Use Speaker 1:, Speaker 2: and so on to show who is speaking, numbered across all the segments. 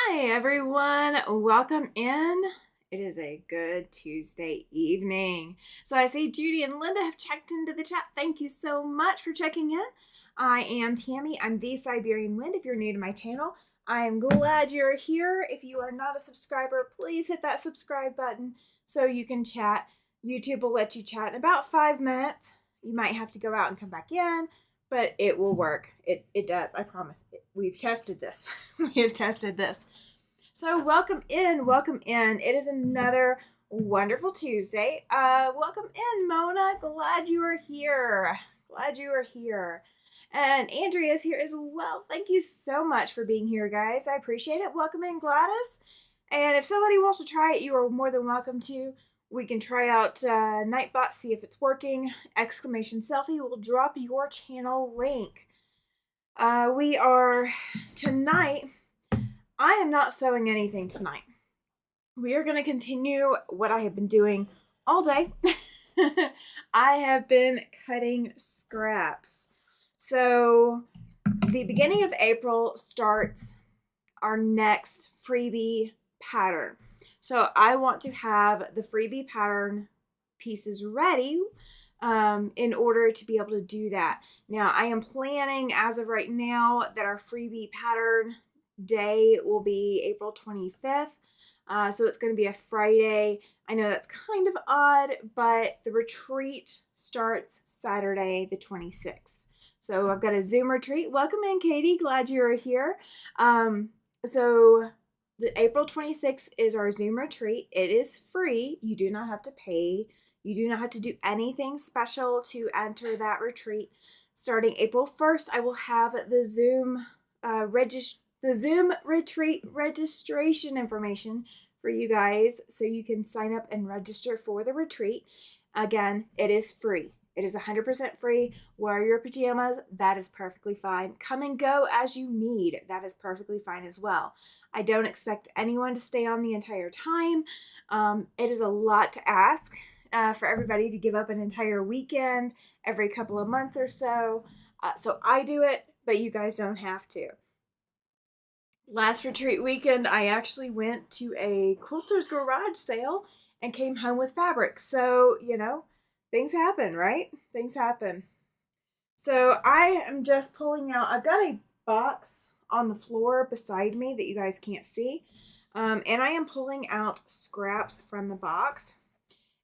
Speaker 1: Hi, everyone. Welcome in. It is a good Tuesday evening. So I see Judy and Linda have checked into the chat. Thank you so much for checking in. I am Tammy. I'm the Siberian Wind. If you're new to my channel, I'm glad you're here. If you are not a subscriber, please hit that subscribe button so you can chat. YouTube will let you chat in about 5 minutes. You might have to go out and come back in, but it will work. It does. I promise. We've tested this. We have tested this. So welcome in. Welcome in. It is another wonderful Tuesday. Welcome in, Mona. Glad you are here. Glad you are here. And Andrea's here as well. Thank you so much for being here, guys. I appreciate it. Welcome in, Gladys. And if somebody wants to try it, you are more than welcome to. We can try out Nightbot, see if it's working. Exclamation selfie will drop your channel link. We are tonight. I am not sewing anything tonight. We are going to continue what I have been doing all day. I have been cutting scraps. So the beginning of April starts our next freebie pattern. So I want to have the freebie pattern pieces ready in order to be able to do that. Now I am planning as of right now that our freebie pattern day will be April 25th. So it's going to be a Friday. I know that's kind of odd, but the retreat starts Saturday the 26th. So I've got a Zoom retreat. Welcome in, Katie. Glad you're here. So the April 26th is our Zoom retreat. It is free. You do not have to pay. You do not have to do anything special to enter that retreat. Starting April 1st, I will have the Zoom retreat registration information for you guys so you can sign up and register for the retreat. Again, it is free. It is 100% free. Wear your pajamas. That is perfectly fine. Come and go as you need. That is perfectly fine as well. I don't expect anyone to stay on the entire time. It is a lot to ask for everybody to give up an entire weekend every couple of months or so. So I do it, but you guys don't have to. Last retreat weekend, I actually went to a quilter's garage sale and came home with fabric. So, things happen, right? Things happen. So I am just pulling out, I've got a box on the floor beside me that you guys can't see. And I am pulling out scraps from the box.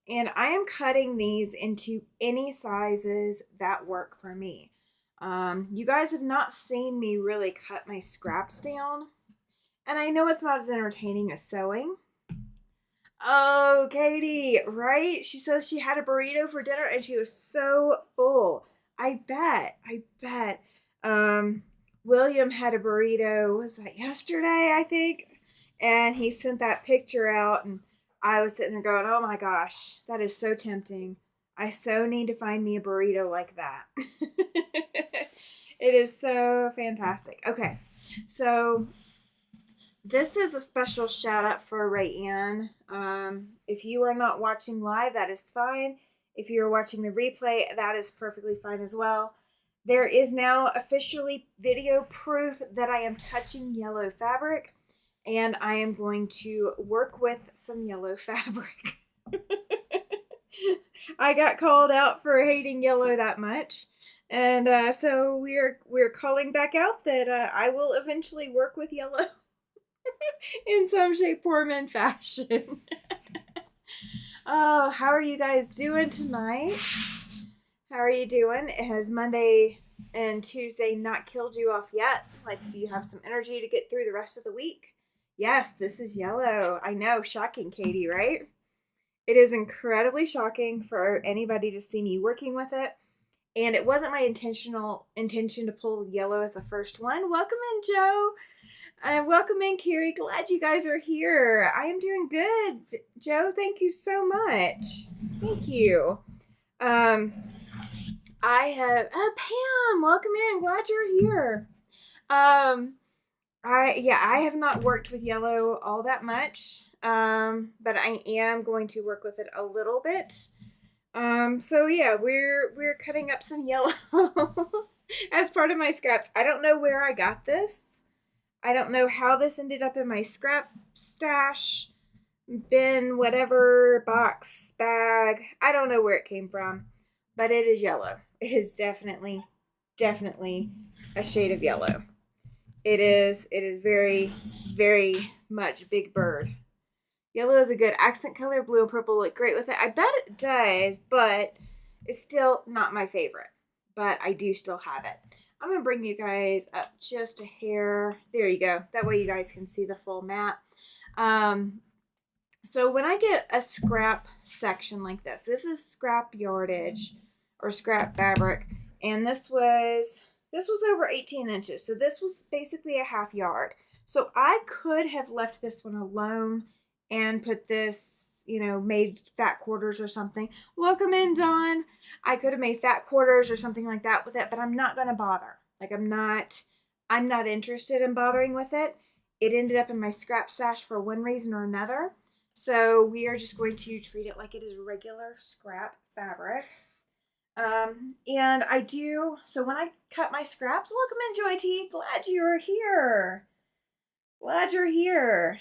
Speaker 1: And I am cutting these into any sizes that work for me. You guys have not seen me really cut my scraps down. And I know it's not as entertaining as sewing. Oh, Katie, right? She says she had a burrito for dinner and she was so full. I bet. William had a burrito, was that yesterday, I think? And he sent that picture out and I was sitting there going, oh my gosh, that is so tempting. I so need to find me a burrito like that. It is so fantastic. Okay, so this is a special shout out for Rayanne. If you are not watching live, that is fine. If you're watching the replay, that is perfectly fine as well. There is now officially video proof that I am touching yellow fabric, and I am going to work with some yellow fabric. I got called out for hating yellow that much. And so we're calling back out that I will eventually work with yellow in some shape, form, and fashion. Oh, how are you guys doing tonight? How are you doing? Has Monday and Tuesday not killed you off yet? Like, do you have some energy to get through the rest of the week? Yes, this is yellow. I know, shocking, Katie, right? It is incredibly shocking for anybody to see me working with it. And it wasn't my intention to pull yellow as the first one. Welcome in, Joe. Welcome in, Carrie. Glad you guys are here. I am doing good. Joe, thank you so much. Thank you. I have Pam, welcome in. Glad you're here. I have not worked with yellow all that much. But I am going to work with it a little bit. So yeah, we're cutting up some yellow as part of my scraps. I don't know where I got this. I don't know how this ended up in my scrap stash, bin, whatever, box, bag. I don't know where it came from, but it is yellow. It is definitely, definitely a shade of yellow. It is very, very much Big Bird. Yellow is a good accent color. Blue and purple look great with it. I bet it does, but it's still not my favorite. But I do still have it. I'm going to bring you guys up just a hair. There you go. That way you guys can see the full mat. So when I get a scrap section like this is scrap yardage or scrap fabric. And this was over 18 inches. So this was basically a half yard. So I could have left this one alone and put this, made fat quarters or something. Welcome in, Dawn. I could have made fat quarters or something like that with it, but I'm not going to bother. Like I'm not interested in bothering with it. It ended up in my scrap stash for one reason or another. So we are just going to treat it like it is regular scrap fabric. And I do, so when I cut my scraps, welcome in, Joy T. Glad you're here. Glad you're here.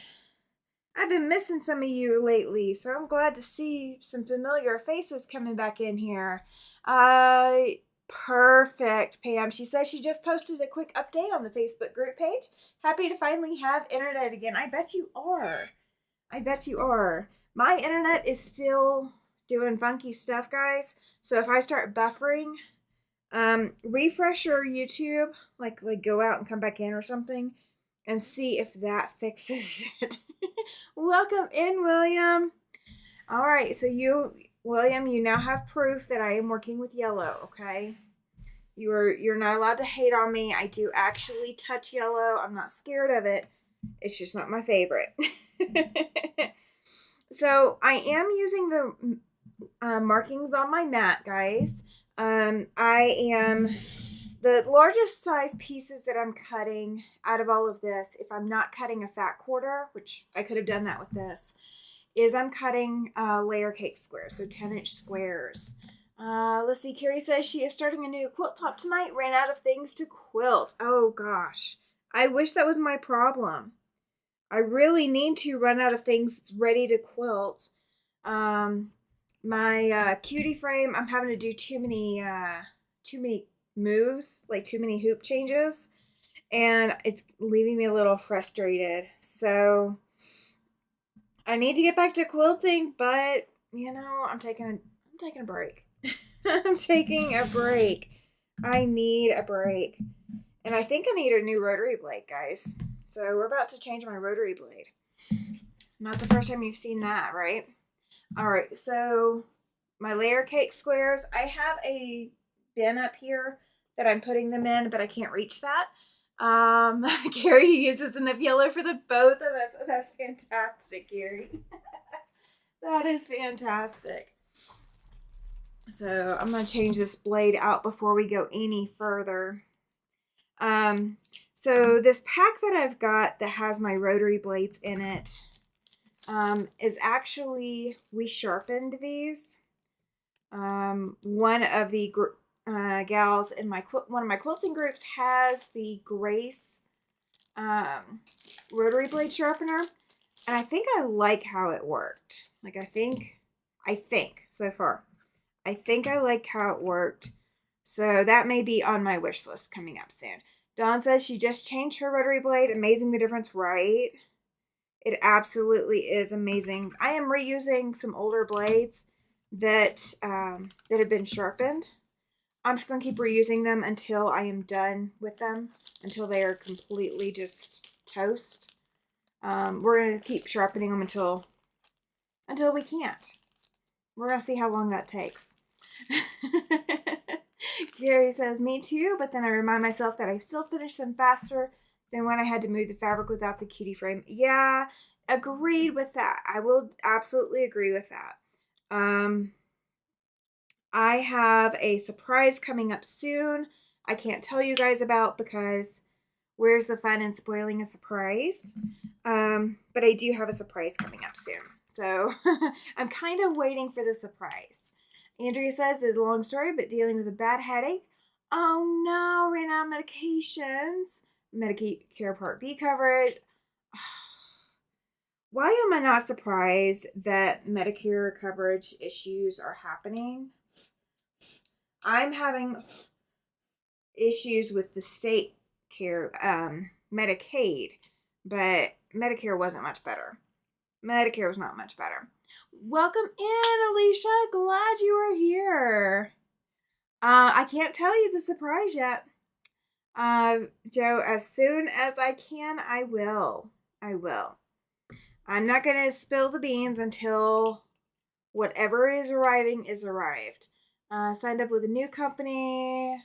Speaker 1: I've been missing some of you lately, so I'm glad to see some familiar faces coming back in here. Perfect, Pam. She says she just posted a quick update on the Facebook group page. Happy to finally have internet again. I bet you are. I bet you are. My internet is still doing funky stuff, guys. So if I start buffering, refresh your YouTube, like go out and come back in or something, and see if that fixes it. Welcome in, William. All right, so William, you now have proof that I am working with yellow, okay? You're not allowed to hate on me. I do actually touch yellow. I'm not scared of it. It's just not my favorite. So I am using the markings on my mat, guys. The largest size pieces that I'm cutting out of all of this, if I'm not cutting a fat quarter, which I could have done that with this, is I'm cutting layer cake squares, so 10-inch squares. Let's see, Carrie says she is starting a new quilt top tonight, ran out of things to quilt. Oh gosh, I wish that was my problem. I really need to run out of things ready to quilt. My cutie frame, I'm having to do too many moves, like too many hoop changes, and it's leaving me a little frustrated. So I need to get back to quilting, but I'm taking a break. I'm taking a break. I need a break. And I think I need a new rotary blade, guys. So we're about to change my rotary blade. Not the first time you've seen that, right? All right, so my layer cake squares, I have a bin up here that I'm putting them in, but I can't reach that. Gary uses enough yellow for the both of us. Oh, that's fantastic, Gary. That is fantastic. So I'm going to change this blade out before we go any further. So this pack that I've got that has my rotary blades in it is actually, we sharpened these. One of the gals in one of my quilting groups has the Grace rotary blade sharpener, and I think I like how it worked. Like I think so far, I think I like how it worked. So that may be on my wish list coming up soon. Dawn says she just changed her rotary blade. Amazing the difference, right? It absolutely is amazing. I am reusing some older blades that have been sharpened. I'm just going to keep reusing them until I am done with them, until they are completely just toast. We're going to keep sharpening them until we can't. We're going to see how long that takes. Gary says, me too, but then I remind myself that I still finish them faster than when I had to move the fabric without the cutie frame. Yeah, agreed with that. I will absolutely agree with that. I have a surprise coming up soon. I can't tell you guys about because where's the fun in spoiling a surprise? But I do have a surprise coming up soon. So I'm kind of waiting for the surprise. Andrea says, it's a long story, but dealing with a bad headache. Oh no, ran out of medications. Medicare Part B coverage. Why am I not surprised that Medicare coverage issues are happening? I'm having issues with the state care, Medicaid, but Medicare wasn't much better. Medicare was not much better. Welcome in, Alicia. Glad you are here. I can't tell you the surprise yet. Joe, as soon as I can, I will. I will. I'm not going to spill the beans until whatever is arriving is arrived. Signed up with a new company.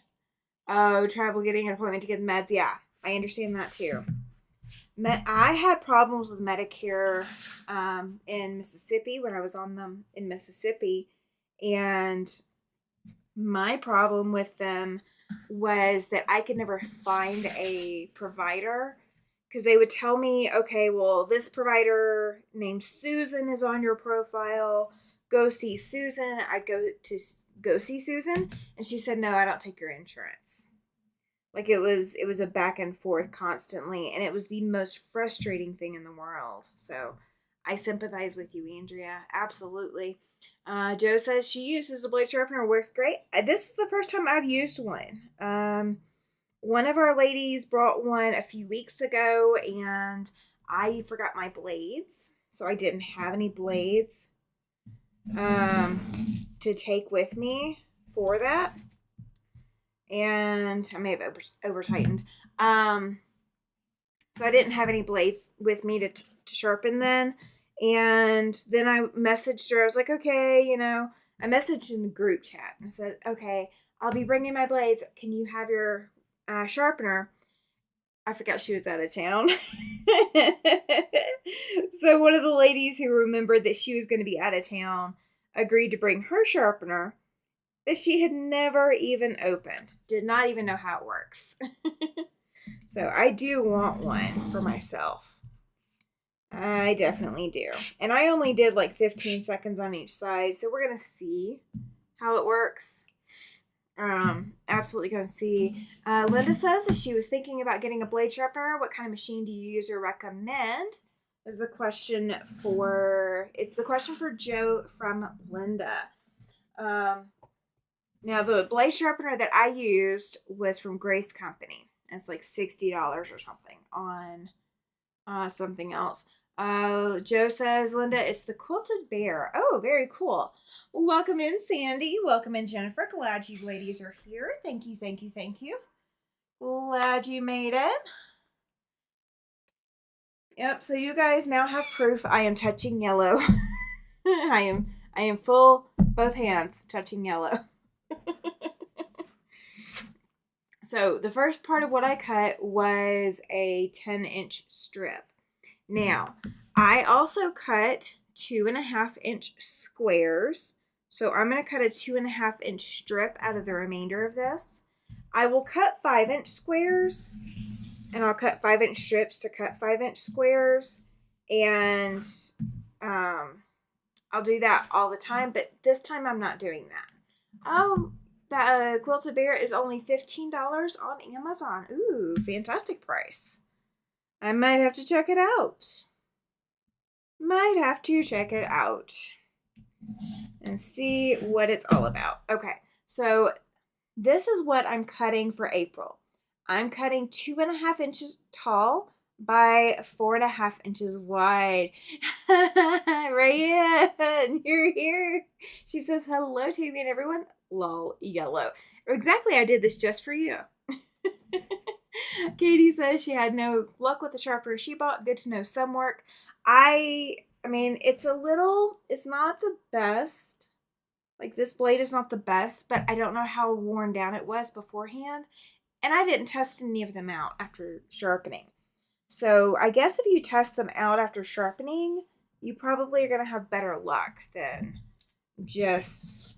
Speaker 1: Oh, trouble getting an appointment to get the meds. Yeah, I understand that too. I had problems with Medicare in Mississippi when I was on them in Mississippi. And my problem with them was that I could never find a provider because they would tell me, okay, well, this provider named Susan is on your profile. Go see Susan. I'd go see Susan, and she said, no, I don't take your insurance. Like it was a back and forth constantly, and it was the most frustrating thing in the world. So I sympathize with you, Andrea. Absolutely. Joe says she uses a blade sharpener, works great. This is the first time I've used one. One of our ladies brought one a few weeks ago, and I forgot my blades, so I didn't have any blades to take with me for that. And I may have over tightened. So I didn't have any blades with me to sharpen then. And then I messaged her. I was like, okay, I messaged in the group chat and said, okay, I'll be bringing my blades. Can you have your sharpener? I forgot she was out of town. So one of the ladies who remembered that she was going to be out of town agreed to bring her sharpener that she had never even opened. Did not even know how it works. So I do want one for myself. I definitely do. And I only did like 15 seconds on each side, so we're going to see how it works. Absolutely going to see. Linda says that she was thinking about getting a blade sharpener. What kind of machine do you use or recommend? Is the question for Joe from Linda. Now, the blade sharpener that I used was from Grace Company. It's like $60 or something on something else. Joe says, Linda, it's the Quilted Bear. Oh, very cool. Welcome in, Sandy. Welcome in, Jennifer. Glad you ladies are here. Thank you, thank you, thank you. Glad you made it. Yep, so you guys now have proof I am touching yellow. I am full, both hands touching yellow. So the first part of what I cut was a 10-inch strip. Now, I also cut 2.5-inch squares. So I'm going to cut a 2.5-inch strip out of the remainder of this. I will cut 5-inch squares, and I'll cut 5-inch strips to cut 5-inch squares. And I'll do that all the time, but this time I'm not doing that. Oh, that Quilted Bear is only $15 on Amazon. Ooh, fantastic price. I might have to check it out. And see what it's all about. Okay, so this is what I'm cutting for April. I'm cutting 2.5 inches tall by 4.5 inches wide. Rayan, you're here. She says, hello, Tammy and everyone. Lol, yellow. Exactly, I did this just for you. Katie says she had no luck with the sharpener she bought. Good to know some work. I mean, it's not the best. Like, this blade is not the best, but I don't know how worn down it was beforehand. And I didn't test any of them out after sharpening. So I guess if you test them out after sharpening, you probably are going to have better luck than just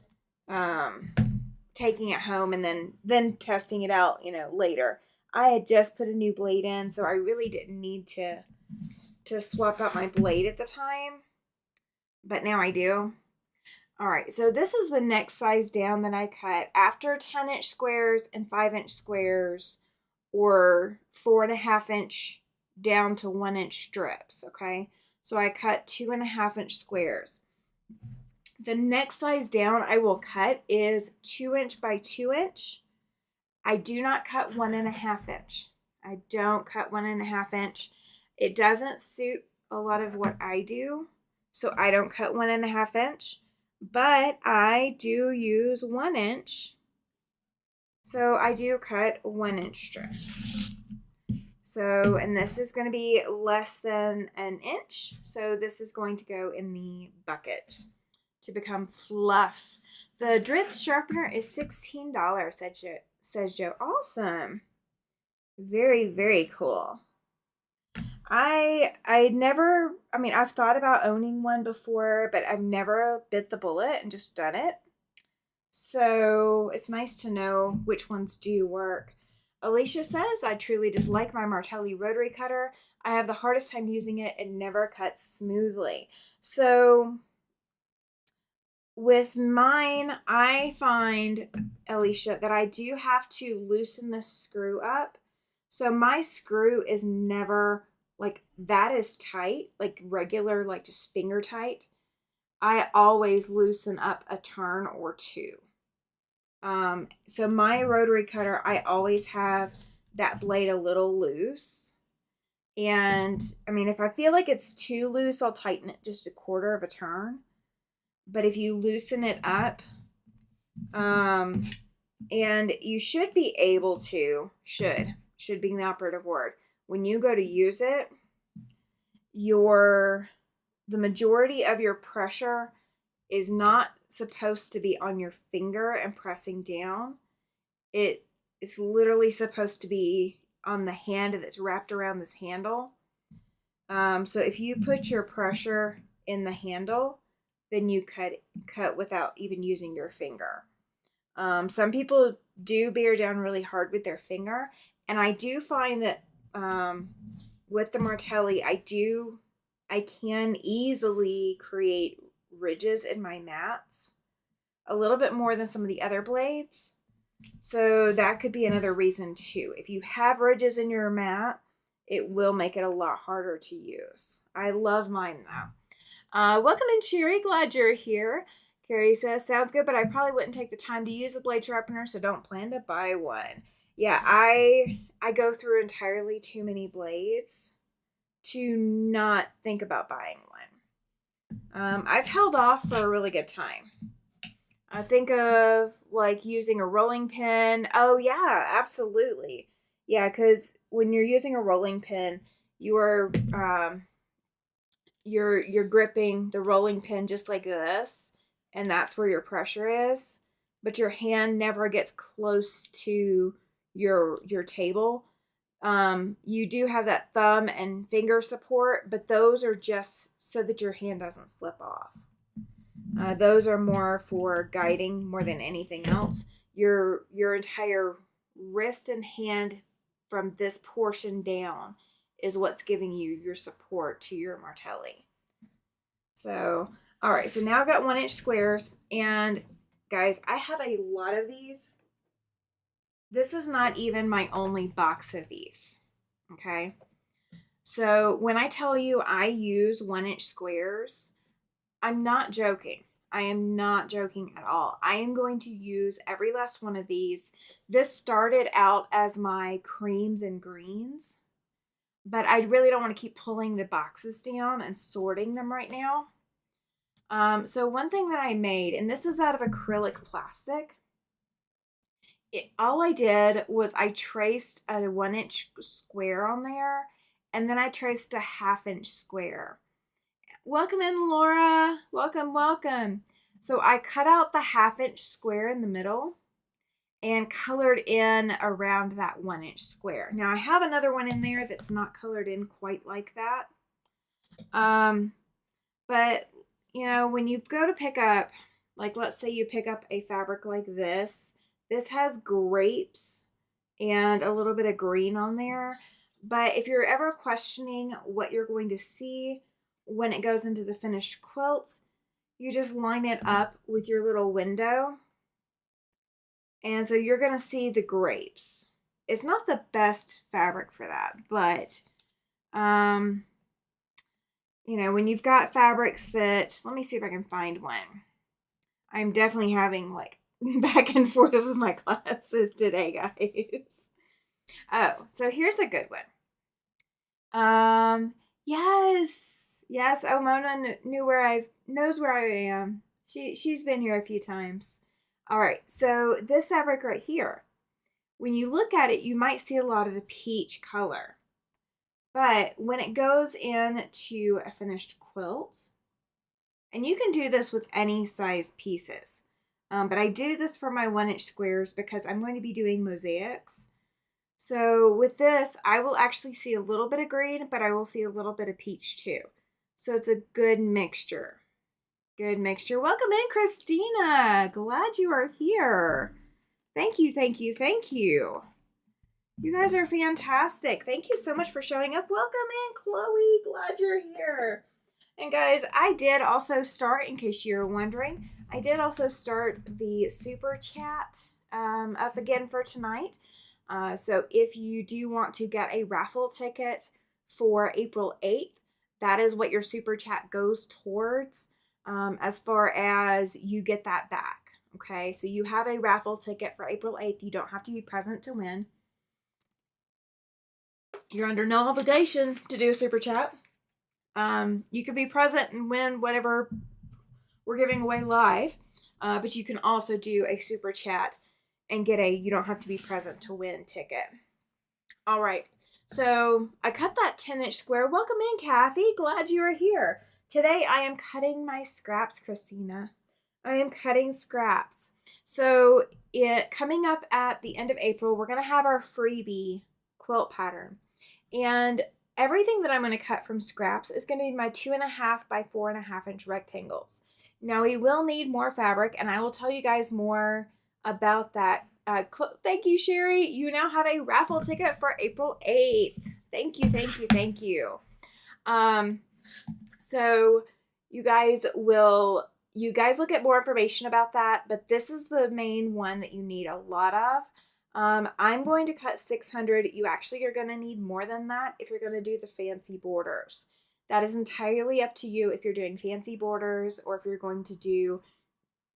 Speaker 1: taking it home and then testing it out, later. I had just put a new blade in, so I really didn't need to swap out my blade at the time. But now I do. All right, so this is the next size down that I cut. After 10-inch squares and 5-inch squares or 4.5-inch down to 1-inch strips. Okay, so I cut 2.5-inch squares. The next size down I will cut is 2-inch by 2-inch. I do not cut 1.5-inch. I don't cut 1.5-inch. It doesn't suit a lot of what I do, so I don't cut 1.5-inch, but I do use 1-inch. So I do cut 1-inch strips. So, and this is going to be less than an inch. So this is going to go in the bucket to become fluff. The Dritz sharpener is $16, says Joe. Awesome. Very, very cool. I've thought about owning one before, but I've never bit the bullet and just done it. So it's nice to know which ones do work. Alicia says, I truly dislike my Martelli rotary cutter. I have the hardest time using it. It never cuts smoothly. So with mine, I find, Alicia, that I do have to loosen the screw up. So my screw is never like that is tight, like regular, like just finger tight. I always loosen up a turn or two. So my rotary cutter, I always have that blade a little loose. And I mean, if I feel like it's too loose, I'll tighten it just a quarter of a turn. But if you loosen it up, and you should be able to, should being the operative word, when you go to use it, the majority of your pressure is not supposed to be on your finger and pressing down. It is literally supposed to be on the hand that's wrapped around this handle. So if you put your pressure in the handle, then you cut without even using your finger. Some people do bear down really hard with their finger, and I do find that with the Martelli, I can easily create ridges in my mats a little bit more than some of the other blades. So that could be another reason too. If you have ridges in your mat, it will make it a lot harder to use. I love mine though. Welcome in, Sherry. Glad you're here. Carrie says, sounds good, but I probably wouldn't take the time to use a blade sharpener, so don't plan to buy one. Yeah, I go through entirely too many blades to not think about buying one. I've held off for a really good time. I think of like using a rolling pin. Oh yeah, absolutely. Yeah, because when you're using a rolling pin, you're gripping the rolling pin just like this, and that's where your pressure is. But your hand never gets close to your table. You do have that thumb and finger support, but those are just so that your hand doesn't slip off. Those are more for guiding more than anything else. Your entire wrist and hand from this portion down is what's giving you your support to your Martelli. So, all right, so now I've got 1-inch squares, and guys, I have a lot of these. This is not even my only box of these, okay? So when I tell you I use 1-inch squares, I'm not joking. I am not joking at all. I am going to use every last one of these. This started out as my creams and greens, but I really don't want to keep pulling the boxes down and sorting them right now. So one thing that I made, and this is out of acrylic plastic, all I did was I traced a 1-inch square on there, and then I traced a 1/2-inch square. Welcome in, Laura. Welcome, welcome. So I cut out the 1/2-inch square in the middle and colored in around that 1-inch square. Now I have another one in there that's not colored in quite like that. But you know, when you go to pick up, like let's say you pick up a fabric like this has grapes and a little bit of green on there. But if you're ever questioning what you're going to see when it goes into the finished quilt, you just line it up with your little window. And so you're going to see the grapes. it's not the best fabric for that, but you know, when you've got fabrics that, let me see if I can find one. I'm definitely having like back and forth with my classes today, guys. Oh, so here's a good one. Yes, yes. Oh, Mona knows where I am. She's been here a few times. All right, so this fabric right here, when you look at it, you might see a lot of the peach color. But when it goes into a finished quilt, and you can do this with any size pieces, but I do this for my 1-inch squares because I'm going to be doing mosaics. So with this, I will actually see a little bit of green, but I will see a little bit of peach too. So it's a good mixture. Good mixture. Welcome in, Christina. Glad you are here. Thank you, thank you, thank you. You guys are fantastic. Thank you so much for showing up. Welcome in, Chloe. Glad you're here. And guys, I did also start, in case you're wondering, I did also start the super chat up again for tonight. So if you do want to get a raffle ticket for April 8th, that is what your super chat goes towards, as far as you get that back. Okay, so you have a raffle ticket for April 8th. You don't have to be present to win. You're under no obligation to do a super chat. You can be present and win whatever we're giving away live, but you can also do a super chat and get a you don't have to be present to win ticket. All right, so I cut that 10-inch square. Welcome in, Kathy. Glad you are here. Today I am cutting my scraps, Christina. I am cutting scraps. So coming up at the end of April, we're going to have our freebie quilt pattern. And everything that I'm going to cut from scraps is going to be my 2.5 by 4.5 inch rectangles. Now we will need more fabric, and I will tell you guys more about that. Thank you, Sherry. You now have a raffle ticket for April 8th. Thank you, thank you, thank you. So you guys will get more information about that, but this is the main one that you need a lot of. I'm going to cut 600. You actually are going to need more than that if you're going to do the fancy borders. That is entirely up to you if you're doing fancy borders or if you're going to do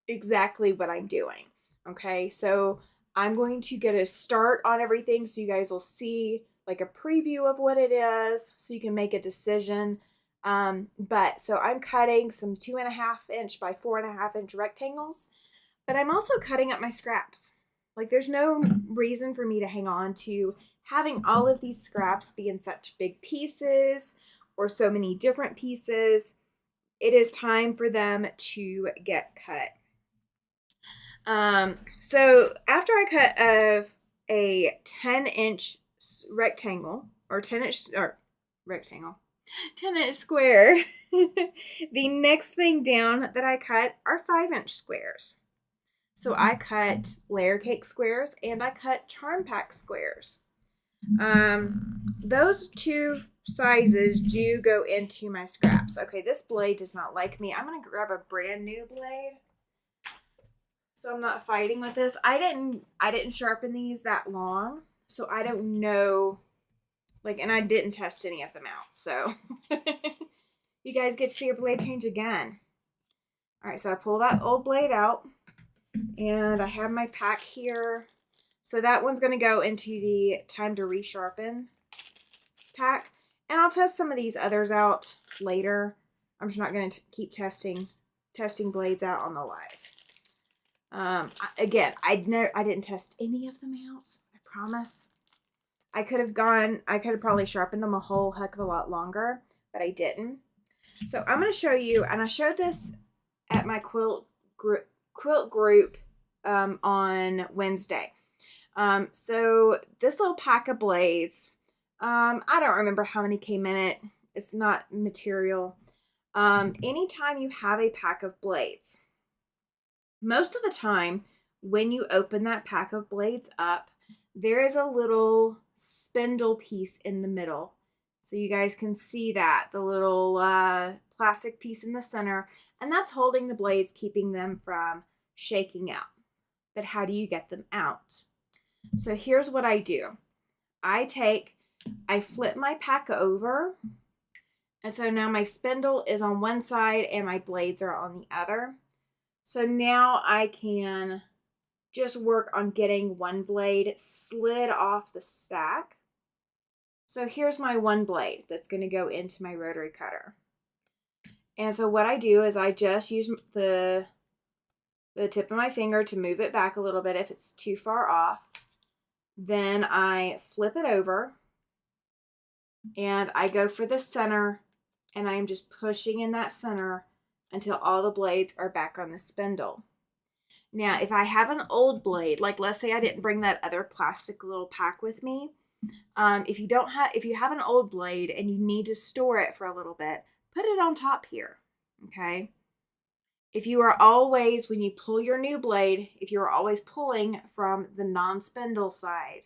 Speaker 1: exactly what I'm doing. Okay, so I'm going to get a start on everything so you guys will see like a preview of what it is so you can make a decision. So I'm cutting some 2.5 inch by 4.5 inch rectangles, but I'm also cutting up my scraps. Like there's no reason for me to hang on to having all of these scraps be in such big pieces or so many different pieces. It is time for them to get cut. So after I cut a 10-inch rectangle or 10-inch rectangle, 10-inch square, the next thing down that I cut are 5-inch squares. So I cut layer cake squares and I cut charm pack squares. Those two sizes do go into my scraps. Okay, this blade does not like me. I'm going to grab a brand new blade so I'm not fighting with this. I didn't sharpen these that long, so I don't know, like, and I didn't test any of them out, so you guys get to see a blade change again. All right, so I pull that old blade out, and I have my pack here. So that one's going to go into the time to resharpen pack, and I'll test some of these others out later. I'm just not going to keep testing blades out on the live. Again, I didn't test any of them out. I promise. I could have probably sharpened them a whole heck of a lot longer, but I didn't. So I'm going to show you, and I showed this at my quilt group on Wednesday. So this little pack of blades, I don't remember how many came in it. It's not material. Anytime you have a pack of blades, most of the time when you open that pack of blades up, there is a little spindle piece in the middle. So you guys can see that, the little plastic piece in the center, and that's holding the blades, keeping them from shaking out. But how do you get them out? So here's what I do. I flip my pack over, and so now my spindle is on one side and my blades are on the other. So now I can just work on getting one blade slid off the stack. So here's my one blade that's going to go into my rotary cutter. And so what I do is I just use the tip of my finger to move it back a little bit if it's too far off. Then I flip it over and I go for the center, and I'm just pushing in that center until all the blades are back on the spindle. Now, if I have an old blade, like let's say I didn't bring that other plastic little pack with me, if you have an old blade and you need to store it for a little bit, put it on top here, okay? If you are always, when you pull your new blade, if you are always pulling from the non-spindle side,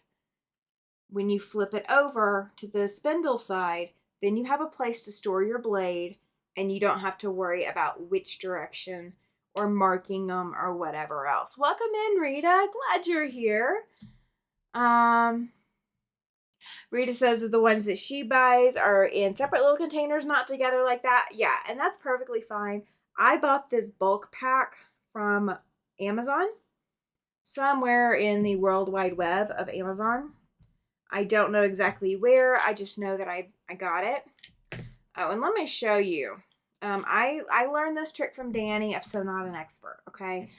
Speaker 1: when you flip it over to the spindle side, then you have a place to store your blade and you don't have to worry about which direction or marking them or whatever else. Welcome in, Rita. Glad you're here. Rita says that the ones that she buys are in separate little containers, not together like that. Yeah, and that's perfectly fine. I bought this bulk pack from Amazon, somewhere in the World Wide Web of Amazon. I don't know exactly where. I just know that I got it. Oh, and let me show you. I learned this trick from Danny of So Not an Expert, okay?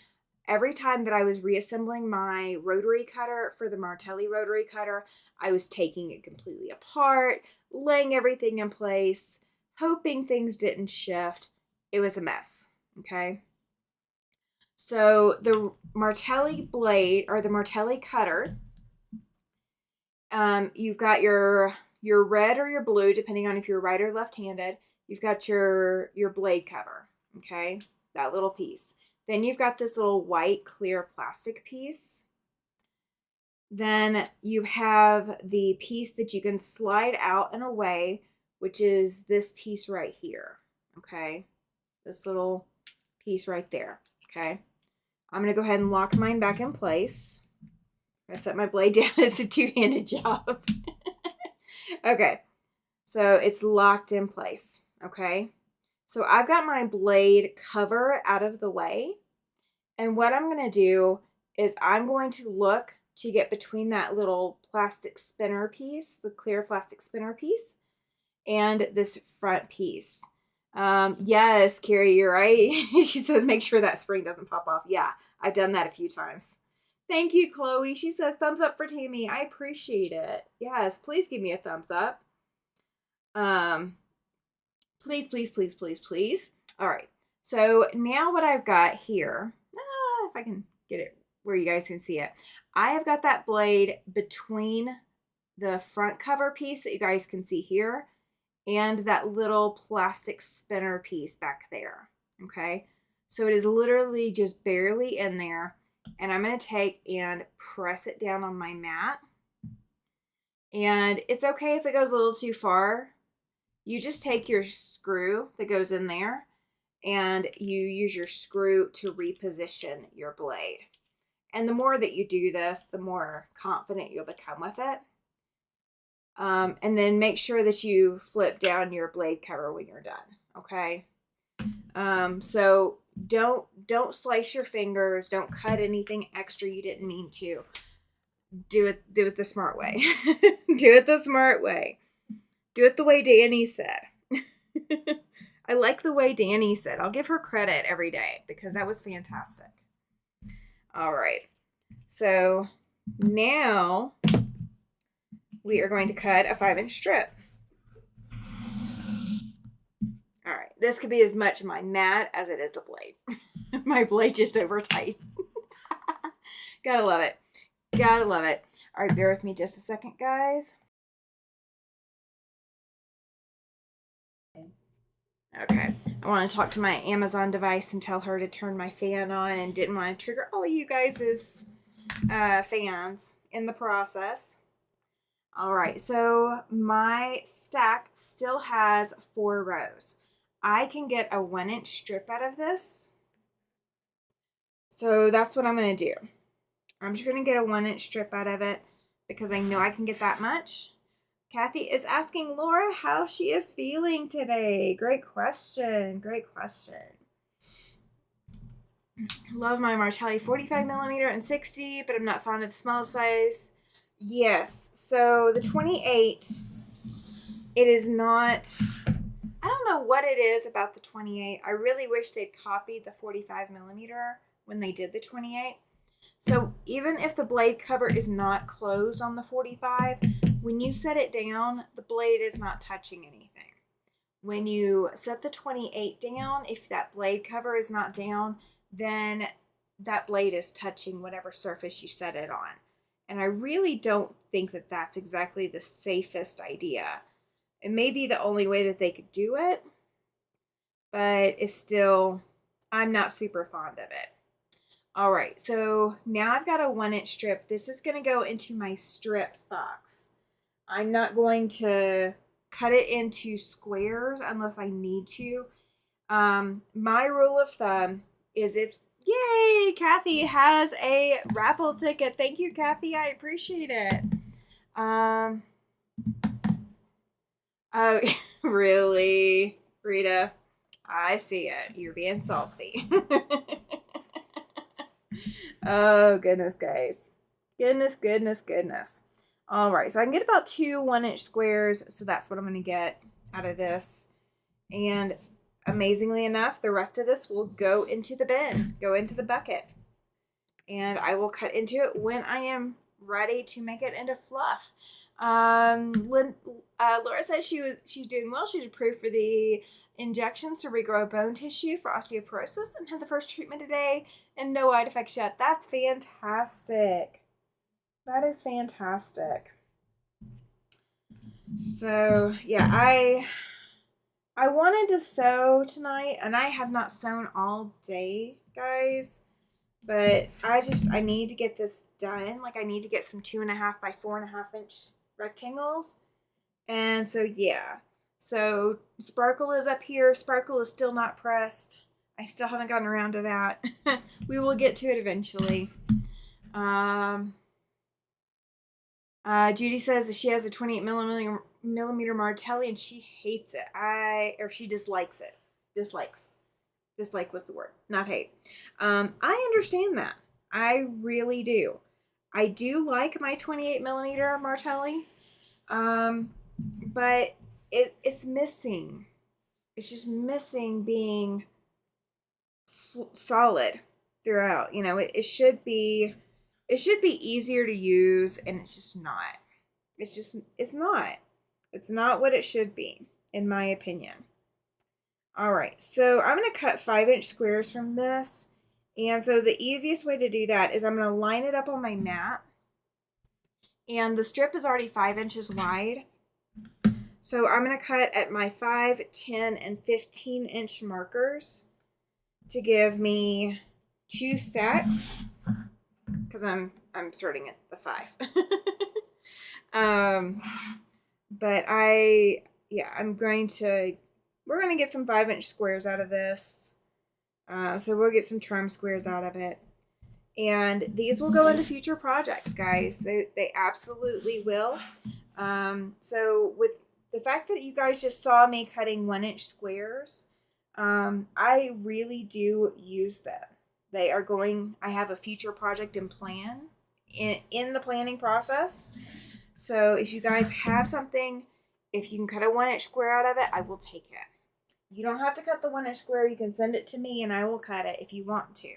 Speaker 1: Every time that I was reassembling my rotary cutter for the Martelli rotary cutter, I was taking it completely apart, laying everything in place, hoping things didn't shift. It was a mess, okay? So the Martelli blade, or the Martelli cutter, you've got your red or your blue, depending on if you're right or left-handed. You've got your blade cover, okay? That little piece. Then you've got this little white clear plastic piece. Then you have the piece that you can slide out and away, which is this piece right here, okay? This little piece right there, okay? I'm going to go ahead and lock mine back in place. I set my blade down. It's a two-handed job. Okay, so it's locked in place, okay? So I've got my blade cover out of the way. And what I'm going to do is I'm going to look to get between that little plastic spinner piece, the clear plastic spinner piece, and this front piece. Yes, Carrie, you're right. She says, make sure that spring doesn't pop off. Yeah, I've done that a few times. Thank you, Chloe. She says, thumbs up for Tammy. I appreciate it. Yes, please give me a thumbs up. Please, please, please, please, please. All right. So now what I've got here, if I can get it where you guys can see it, I have got that blade between the front cover piece that you guys can see here and that little plastic spinner piece back there, okay? So it is literally just barely in there, and I'm going to take and press it down on my mat. And it's okay if it goes a little too far. You just take your screw that goes in there and you use your screw to reposition your blade. And the more that you do this, the more confident you'll become with it. And then make sure that you flip down your blade cover when you're done, okay? So don't slice your fingers, don't cut anything extra you didn't mean to. Do it the smart way. Do it the smart way. Do it the way Danny said. I like the way Danny said. I'll give her credit every day because that was fantastic. All right. So now we are going to cut a 5-inch strip. All right. This could be as much my mat as it is the blade. My blade just over tight. Gotta love it. Gotta love it. All right. Bear with me just a second, guys. Okay, I want to talk to my Amazon device and tell her to turn my fan on, and didn't want to trigger all of you guys' fans in the process. All right, so my stack still has 4 rows. I can get a 1-inch strip out of this. So that's what I'm going to do. I'm just going to get a 1-inch strip out of it because I know I can get that much. Kathy is asking Laura how she is feeling today. Great question. Great question. Love my Martelli 45 millimeter and 60, but I'm not fond of the small size. Yes. So the 28, it is not, I don't know what it is about the 28. I really wish they'd copied the 45 millimeter when they did the 28. So even if the blade cover is not closed on the 45, when you set it down, the blade is not touching anything. When you set the 28 down, if that blade cover is not down, then that blade is touching whatever surface you set it on. And I really don't think that that's exactly the safest idea. It may be the only way that they could do it, but it's still, I'm not super fond of it. All right, so now I've got a 1-inch strip. This is going to go into my strips box. I'm not going to cut it into squares unless I need to. My rule of thumb is if, yay, Kathy has a raffle ticket. Thank you, Kathy. I appreciate it. Oh, really, Rita? I see it. You're being salty. Oh, goodness, guys. Goodness. All right, so I can get about 2 1-inch squares, so that's what I'm going to get out of this. And amazingly enough, the rest of this will go into the bin, go into the bucket. And I will cut into it when I am ready to make it into fluff. Laura says she's doing well. She's approved for the injections to regrow bone tissue for osteoporosis and had the first treatment today and no side effects yet. That's fantastic. That is fantastic. So yeah, I wanted to sew tonight, and I have not sewn all day, guys. But I need to get this done. Like, I need to get some 2.5 by 4.5 inch rectangles. And so, yeah. So, Sparkle is up here. Sparkle is still not pressed. I still haven't gotten around to that. We will get to it eventually. Judy says that she has a 28 millimeter Martelli and she hates it. She dislikes it. Dislike was the word, not hate. I understand that. I really do. I do like my 28 millimeter Martelli, but it's missing. It's just missing being solid throughout. You know, it should be easier to use, and it's just not. It's not. It's not what it should be, in my opinion. All right, so I'm going to cut 5-inch squares from this. And so the easiest way to do that is I'm going to line it up on my mat. And the strip is already 5 inches wide. So I'm going to cut at my 5, 10, and 15-inch markers to give me 2 stacks. Because I'm starting at the 5. But we're going to get some 5-inch squares out of this. So we'll get some trim squares out of it. And these will go into future projects, guys. They absolutely will. So with the fact that you guys just saw me cutting 1-inch squares, I really do use them. I have a future project in the planning process. So if you guys have something, if you can cut a 1-inch square out of it, I will take it. You don't have to cut the 1-inch square. You can send it to me and I will cut it if you want to.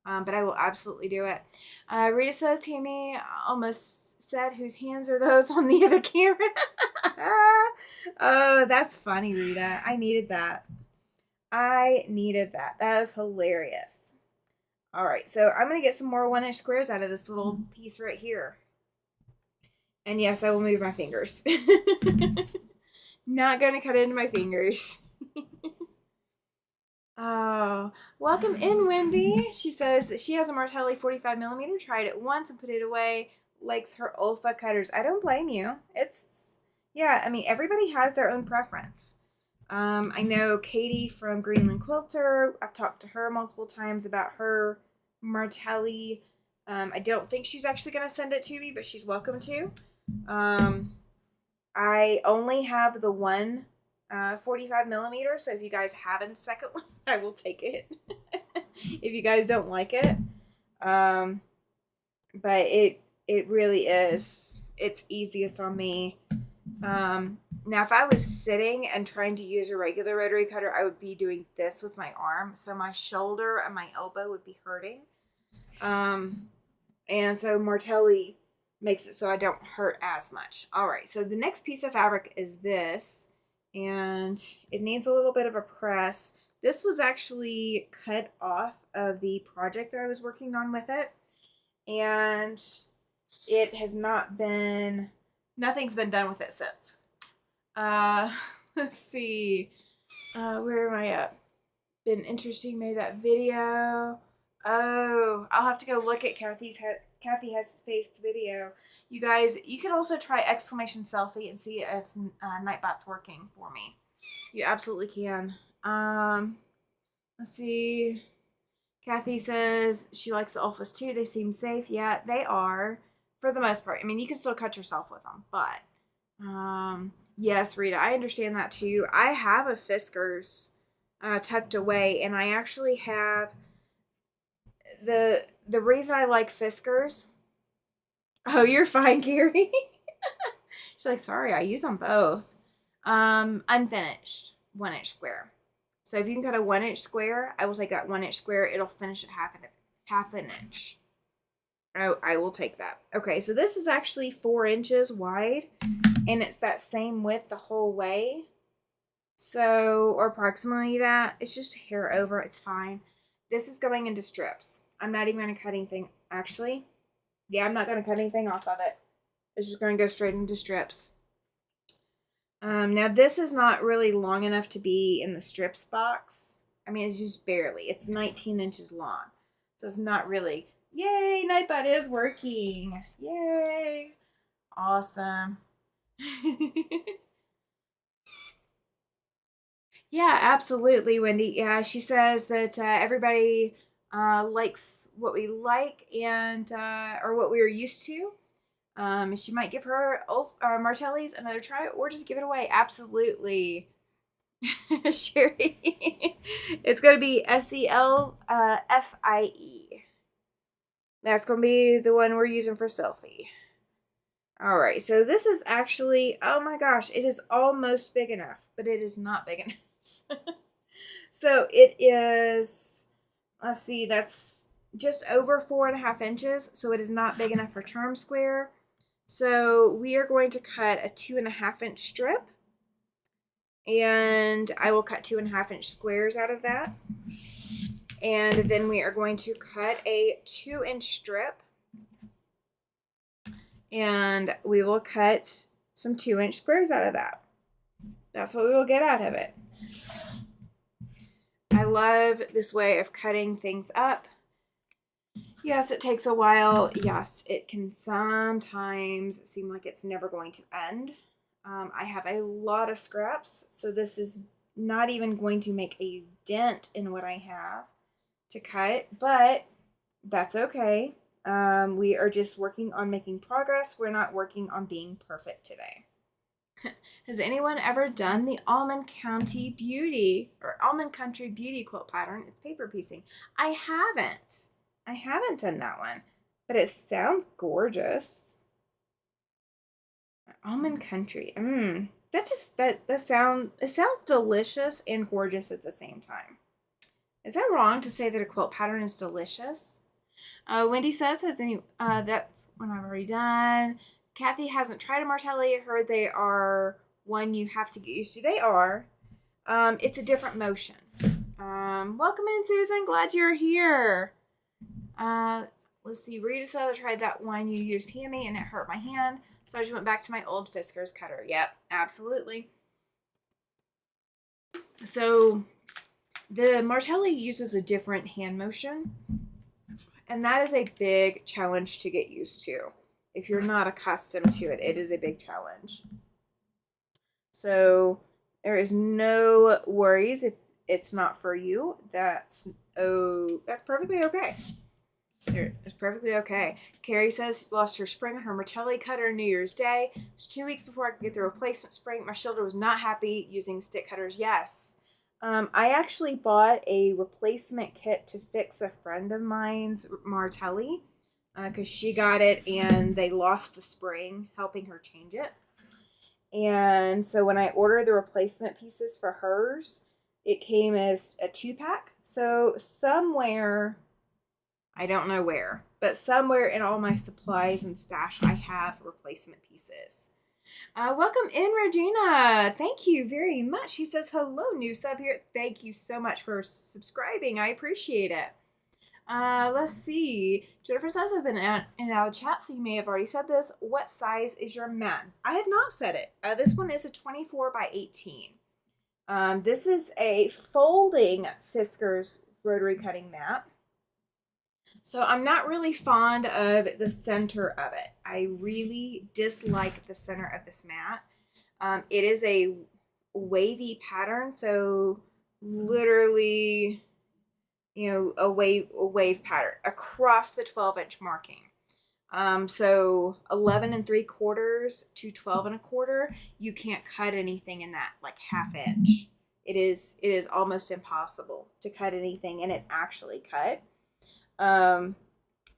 Speaker 1: But I will absolutely do it. Rita says, Tammy almost said, whose hands are those on the other camera? Oh, that's funny, Rita. I needed that. That is hilarious. All right, so I'm going to get some more 1-inch squares out of this little piece right here. And yes, I will move my fingers. Not going to cut into my fingers. Oh, welcome in, Wendy. She says that she has a Martelli 45 millimeter, tried it once and put it away, likes her Olfa cutters. I don't blame you. Everybody has their own preference. I know Katie from Greenland Quilter. I've talked to her multiple times about her Martelli I don't think she's actually going to send it to me, but she's welcome to. I only have the one 45 millimeter, so if you guys have a second one, I will take it. If you guys don't like it. But it really is. It's easiest on me. Now, if I was sitting and trying to use a regular rotary cutter, I would be doing this with my arm. So my shoulder and my elbow would be hurting. And so Martelli makes it so I don't hurt as much. All right, so the next piece of fabric is this, and it needs a little bit of a press. This was actually cut off of the project that I was working on with it, and it has not been, nothing's been done with it since. Let's see. Where am I at? Been interesting, made that video. Oh, I'll have to go look at Kathy Has Faith's video. You guys, you can also try exclamation selfie and see if Nightbot's working for me. You absolutely can. Let's see. Kathy says she likes the Olfas too. They seem safe. Yeah, they are for the most part. I mean, you can still cut yourself with them, but yes, Rita, I understand that too. I have a Fiskars tucked away, and I actually have the reason I like Fiskars. Oh, you're fine, Carrie. She's like, sorry, I use them both. Unfinished 1-inch square. So if you can cut a 1-inch square, I will take that 1-inch square. It'll finish at half an inch. Oh, I will take that. Okay, so this is actually 4 inches wide, and it's that same width the whole way. So, or approximately that. It's just a hair over. It's fine. This is going into strips. I'm not even going to cut anything. Actually, yeah, I'm not going to cut anything off of it. It's just going to go straight into strips. Now, this is not really long enough to be in the strips box. I mean, it's just barely. It's 19 inches long. So it's not really. Yay, Nightbot is working. Yay. Awesome. Yeah, absolutely, Wendy. Yeah, she says that everybody likes what we like and or what we are used to. She might give her Martelli's another try, or just give it away. Absolutely, Sherry. It's gonna be SELFIE. That's gonna be the one we're using for selfie. All right, so this is actually, oh my gosh, it is almost big enough, but it is not big enough. So it is, let's see, that's just over 4.5 inches. So it is not big enough for charm square. So we are going to cut a 2.5-inch strip, and I will cut 2.5-inch squares out of that. And then we are going to cut a 2-inch strip, and we will cut some 2-inch squares out of that. That's what we will get out of it. I love this way of cutting things up. Yes, it takes a while. Yes, it can sometimes seem like it's never going to end. I have a lot of scraps, so this is not even going to make a dent in what I have to cut, but that's okay. We are just working on making progress. We're not working on being perfect today. Has anyone ever done the Almond Country Beauty quilt pattern? It's paper piecing. I haven't. I haven't done that one, but it sounds gorgeous. Almond Country. It sounds delicious and gorgeous at the same time. Is that wrong to say that a quilt pattern is delicious? Wendy says, that's one I've already done. Kathy hasn't tried a Martelli. I heard they are one you have to get used to. They are. It's a different motion. Welcome in, Susan. Glad you're here. Let's see. Rita said I tried that one you used, Hammy, and it hurt my hand. So I just went back to my old Fiskars cutter. Yep, absolutely. So the Martelli uses a different hand motion, and that is a big challenge to get used to. If you're not accustomed to it, it is a big challenge. So there is no worries if it's not for you. That's perfectly okay. It's perfectly okay. Carrie says she lost her spring on her Martelli cutter on New Year's Day. It's 2 weeks before I could get the replacement spring. My shoulder was not happy using stick cutters. Yes. I actually bought a replacement kit to fix a friend of mine's Martelli because she got it and they lost the spring, helping her change it. And so when I ordered the replacement pieces for hers, it came as a 2-pack. So somewhere, I don't know where, but somewhere in all my supplies and stash, I have replacement pieces. Welcome in, Regina. Thank you very much. She says, hello, new sub here. Thank you so much for subscribing. I appreciate it. Let's see. Jennifer says I've been in and out of chat, so you may have already said this. What size is your mat? I have not said it. This one is a 24 by 18. This is a folding Fiskars rotary cutting mat. So I'm not really fond of the center of it. I really dislike the center of this mat. It is a wavy pattern, so literally, a wave pattern across the 12-inch marking. So 11 3/4 to 12 1/4, you can't cut anything in that like half inch. It is almost impossible to cut anything, and it actually cut.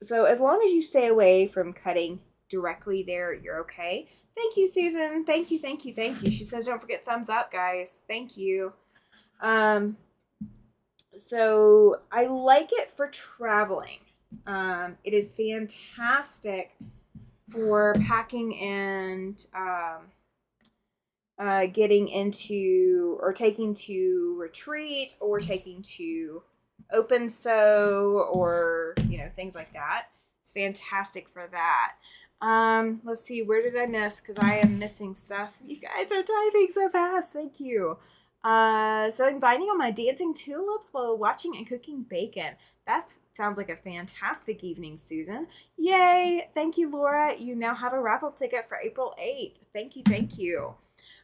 Speaker 1: So as long as you stay away from cutting directly there, you're okay. Thank you, Susan. Thank you, thank you, thank you. She says, don't forget thumbs up, guys. Thank you. So I like it for traveling. It is fantastic for packing and getting into or taking to retreat or taking to open sew or things like that. It's fantastic for that. Let's see, where did I miss? Because I am missing stuff. You guys are typing so fast. Thank you. Sewing binding on my dancing tulips while watching and cooking bacon. That sounds like a fantastic evening, Susan. Yay! Thank you, Laura. You now have a raffle ticket for April 8th. Thank you, thank you.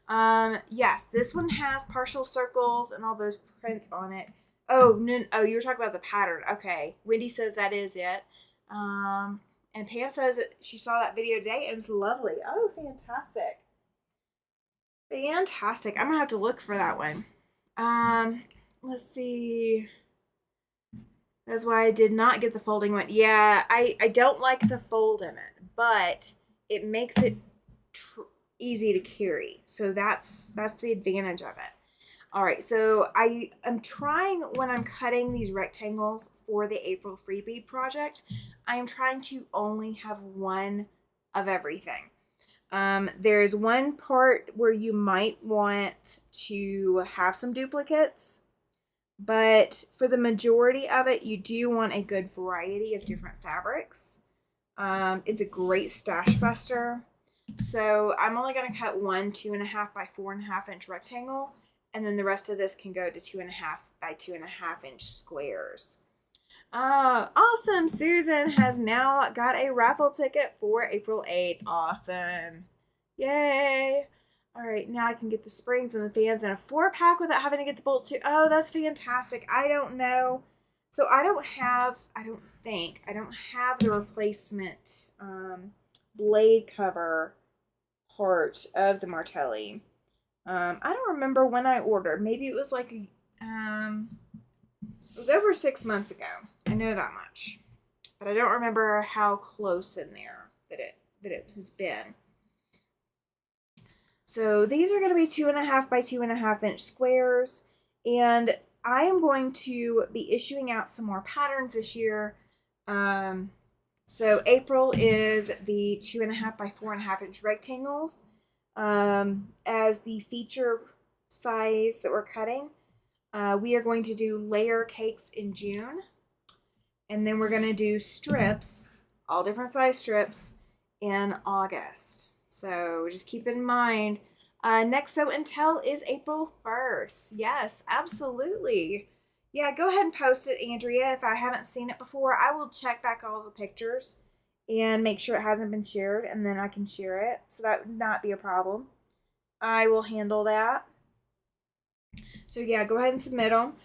Speaker 1: Yes, this one has partial circles and all those prints on it. Oh, no, oh, you were talking about the pattern. Okay. Wendy says that is it. And Pam says that she saw that video today and it was lovely. Oh, fantastic. Fantastic. I'm going to have to look for that one. Let's see. That's why I did not get the folding one. Yeah, I don't like the fold in it, but it makes it easy to carry. So that's the advantage of it. All right, so I am trying, when I'm cutting these rectangles for the April freebie project, I am trying to only have one of everything. There's one part where you might want to have some duplicates, but for the majority of it, you do want a good variety of different fabrics. It's a great stash buster. So I'm only going to cut one 2.5 by 4.5 inch rectangle, and then the rest of this can go to 2.5 by 2.5 inch squares. Awesome. Susan has now got a raffle ticket for April 8th. Awesome. Yay. All right, now I can get the springs and the fans in a 4-pack without having to get the bolts too. Oh, that's fantastic. I don't know. So I don't have the replacement blade cover part of the Martelli. I don't remember when I ordered. Maybe it was like it was over 6 months ago. I know that much, but I don't remember how close in there that it has been. So these are going to be 2.5 by 2.5 inch squares, and I am going to be issuing out some more patterns this year. So April is the 2.5 by 4.5 inch rectangles as the feature size that we're cutting. We are going to do layer cakes in June, and then we're going to do strips, all different size strips, in August. So just keep in mind, next Sew and Tell is April 1st. Yes, absolutely. Yeah, go ahead and post it, Andrea. If I haven't seen it before, I will check back all the pictures and make sure it hasn't been shared, and then I can share it. So that would not be a problem. I will handle that. So yeah, go ahead and submit them.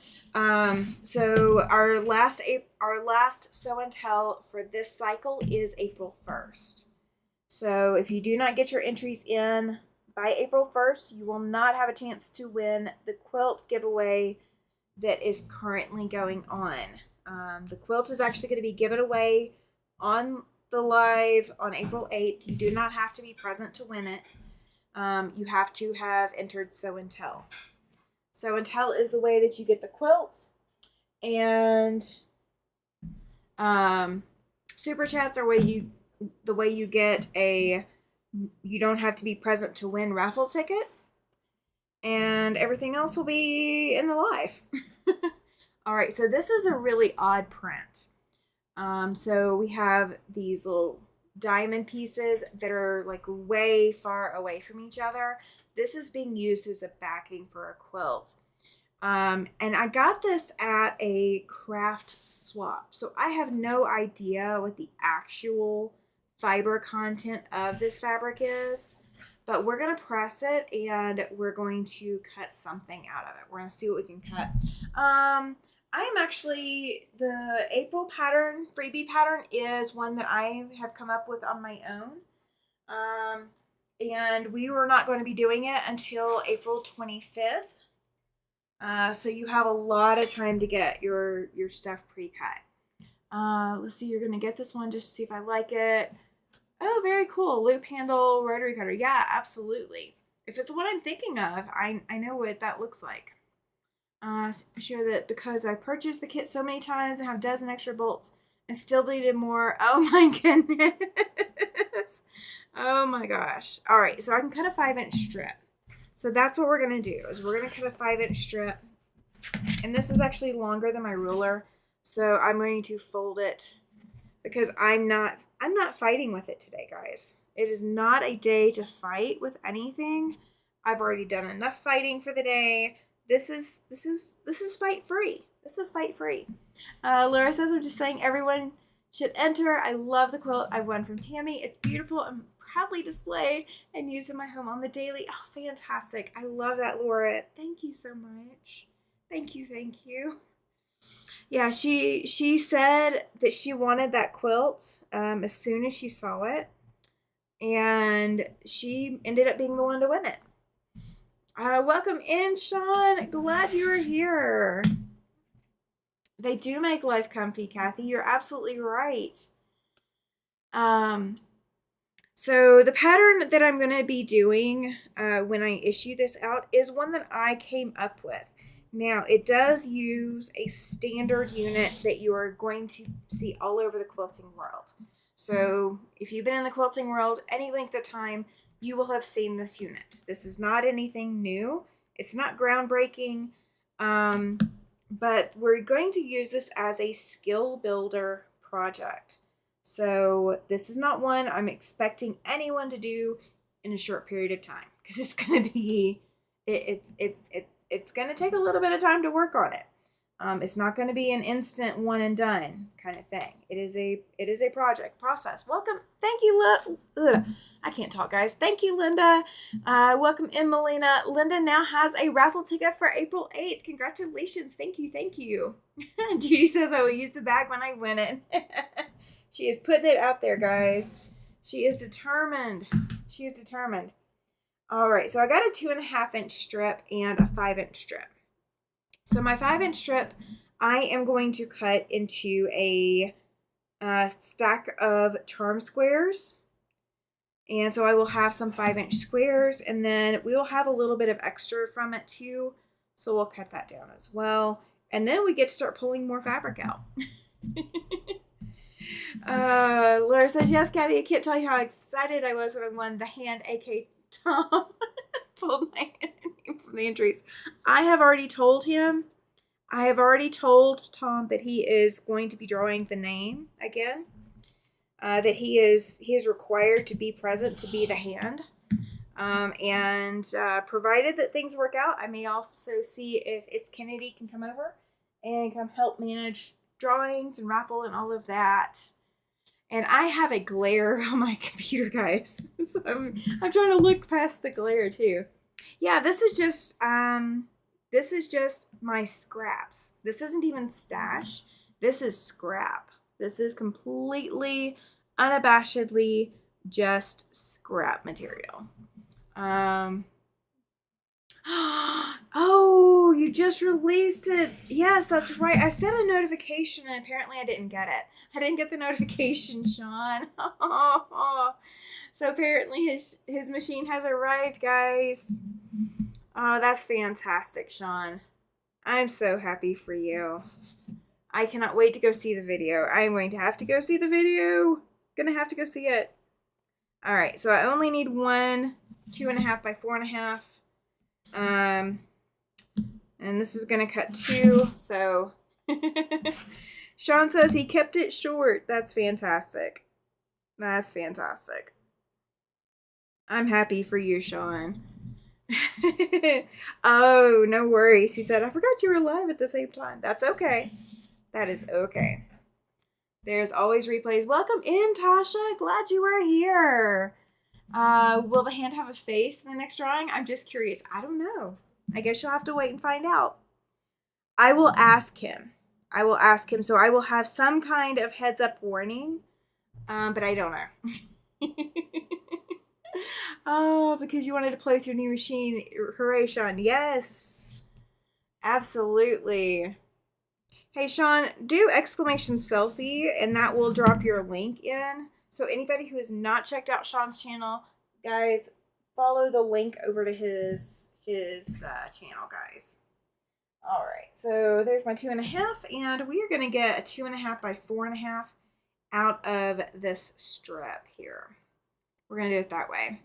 Speaker 1: So our last show and tell for this cycle is April 1st. So if you do not get your entries in by April 1st, you will not have a chance to win the quilt giveaway that is currently going on. The quilt is actually going to be given away on the live on April 8th. You do not have to be present to win it. You have to have entered Sew and Tell. Sew and Tell is the way that you get the quilt, and super chats are the way you get a you don't have to be present to win raffle ticket, and everything else will be in the live. All right, so this is a really odd print. So we have these little diamond pieces that are like way far away from each other. This is being used as a backing for a quilt. And I got this at a craft swap. So I have no idea what the actual fiber content of this fabric is, but we're going to press it and we're going to cut something out of it. We're going to see what we can cut. I am actually, the April pattern, freebie pattern is one that I have come up with on my own. And we were not going to be doing it until April 25th. So you have a lot of time to get your stuff pre-cut. Let's see, you're going to get this one just to see if I like it. Oh, very cool. Loop handle, rotary cutter. Yeah, absolutely. If it's what I'm thinking of, I know what that looks like. Sure that because I purchased the kit so many times and have a dozen extra bolts and still needed more. Oh my goodness. Oh my gosh. All right, so I can cut a 5-inch strip. So that's what we're going to do is we're going to cut a 5-inch strip. And this is actually longer than my ruler. So I'm going to fold it because I'm not fighting with it today, guys. It is not a day to fight with anything. I've already done enough fighting for the day. This is fight free. This is fight free. Laura says, I'm just saying everyone should enter. I love the quilt I won from Tammy. It's beautiful and proudly displayed and used in my home on the daily. Oh, fantastic. I love that, Laura. Thank you so much. Thank you, thank you. Yeah, she said that she wanted that quilt as soon as she saw it. And she ended up being the one to win it. Welcome in, Sean. Glad you are here. They do make life comfy, Kathy. You're absolutely right. So the pattern that I'm going to be doing when I issue this out is one that I came up with. Now, it does use a standard unit that you are going to see all over the quilting world. So if you've been in the quilting world any length of time, you will have seen this unit. This is not anything new. It's not groundbreaking, but we're going to use this as a skill builder project. So this is not one I'm expecting anyone to do in a short period of time because it's going to be, it's going to take a little bit of time to work on it. It's not going to be an instant one and done kind of thing. It is a project process. Welcome. Thank you. I can't talk, guys. Thank you, Linda. Welcome in, Melina. Linda now has a raffle ticket for April 8th. Congratulations. Thank you. Thank you. Judy says I will use the bag when I win it. She is putting it out there, guys. She is determined. She is determined. All right. So I got a 2.5-inch strip and a 5-inch strip. So my 5-inch strip, I am going to cut into a stack of charm squares. And so I will have some 5-inch squares, and then we will have a little bit of extra from it too. So we'll cut that down as well. And then we get to start pulling more fabric out. Laura says, yes, Kathy, I can't tell you how excited I was when I won the hand AK Tom. Pulled my name from the entries. I have already told Tom that he is going to be drawing the name again. That he is required to be present to be the hand. And provided that things work out, I may also see if it's Kennedy can come over and come help manage drawings and raffle and all of that. And I have a glare on my computer, guys. So I'm trying to look past the glare too. Yeah, this is just This is just my scraps. This isn't even stash. This is scrap. This is completely, unabashedly just scrap material. Oh, you just released it. Yes, that's right. I sent a notification and apparently I didn't get it. I didn't get the notification, Sean. So apparently his machine has arrived, guys. Oh, that's fantastic, Sean. I'm so happy for you. I cannot wait to go see the video. I'm going to have to go see the video. Gonna have to go see it. All right, so I only need one 2.5 by 4.5. And this is gonna cut 2. So Sean says he kept it short. That's fantastic. That's fantastic. I'm happy for you, Sean. Oh, no worries. He said, I forgot you were live at the same time. That's okay. That is okay. There's always replays. Welcome in, Tasha. Glad you are here. Will the hand have a face in the next drawing? I'm just curious. I don't know. I guess you'll have to wait and find out. I will ask him. So I will have some kind of heads up warning. But I don't know. Oh, because you wanted to play with your new machine. Hooray, Sean. Yes. Absolutely. Hey, Sean, do exclamation selfie, and that will drop your link in. So anybody who has not checked out Sean's channel, guys, follow the link over to his channel, guys. All right, so there's my 2.5, and we are going to get a 2.5 by 4.5 out of this strip here. We're going to do it that way.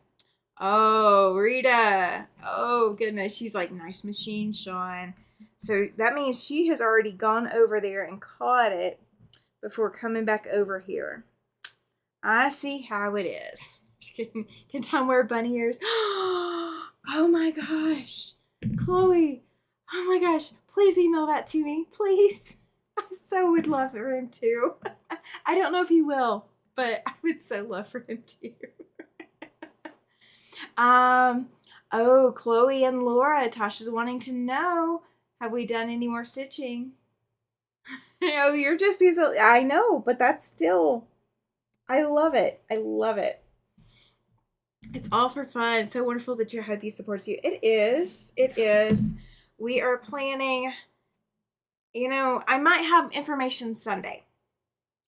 Speaker 1: Oh, Rita. Oh, goodness. She's like, nice machine, Sean. So that means she has already gone over there and caught it before coming back over here. I see how it is. Just kidding. Can Tom wear bunny ears? Oh my gosh. Chloe. Oh my gosh. Please email that to me. Please. I so would love for him to. I don't know if he will, but I would so love for him to. Oh, Chloe and Laura, Tasha's wanting to know, have we done any more stitching? Oh, you're just being so, I know, but that's still, I love it. I love it. It's all for fun. So wonderful that your hubby supports you. It is. It is. We are planning, you know, I might have information Sunday.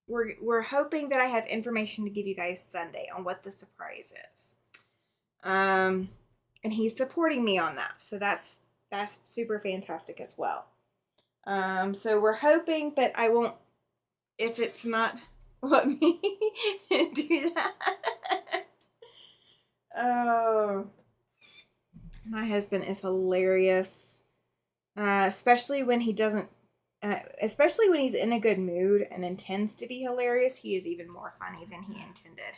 Speaker 1: We're hoping that I have information to give you guys Sunday on what the surprise is. And he's supporting me on that. So that's super fantastic as well. So we're hoping, but I won't, if it's not what me do that. Oh, my husband is hilarious. Especially when he doesn't, especially when he's in a good mood and intends to be hilarious, he is even more funny than he intended.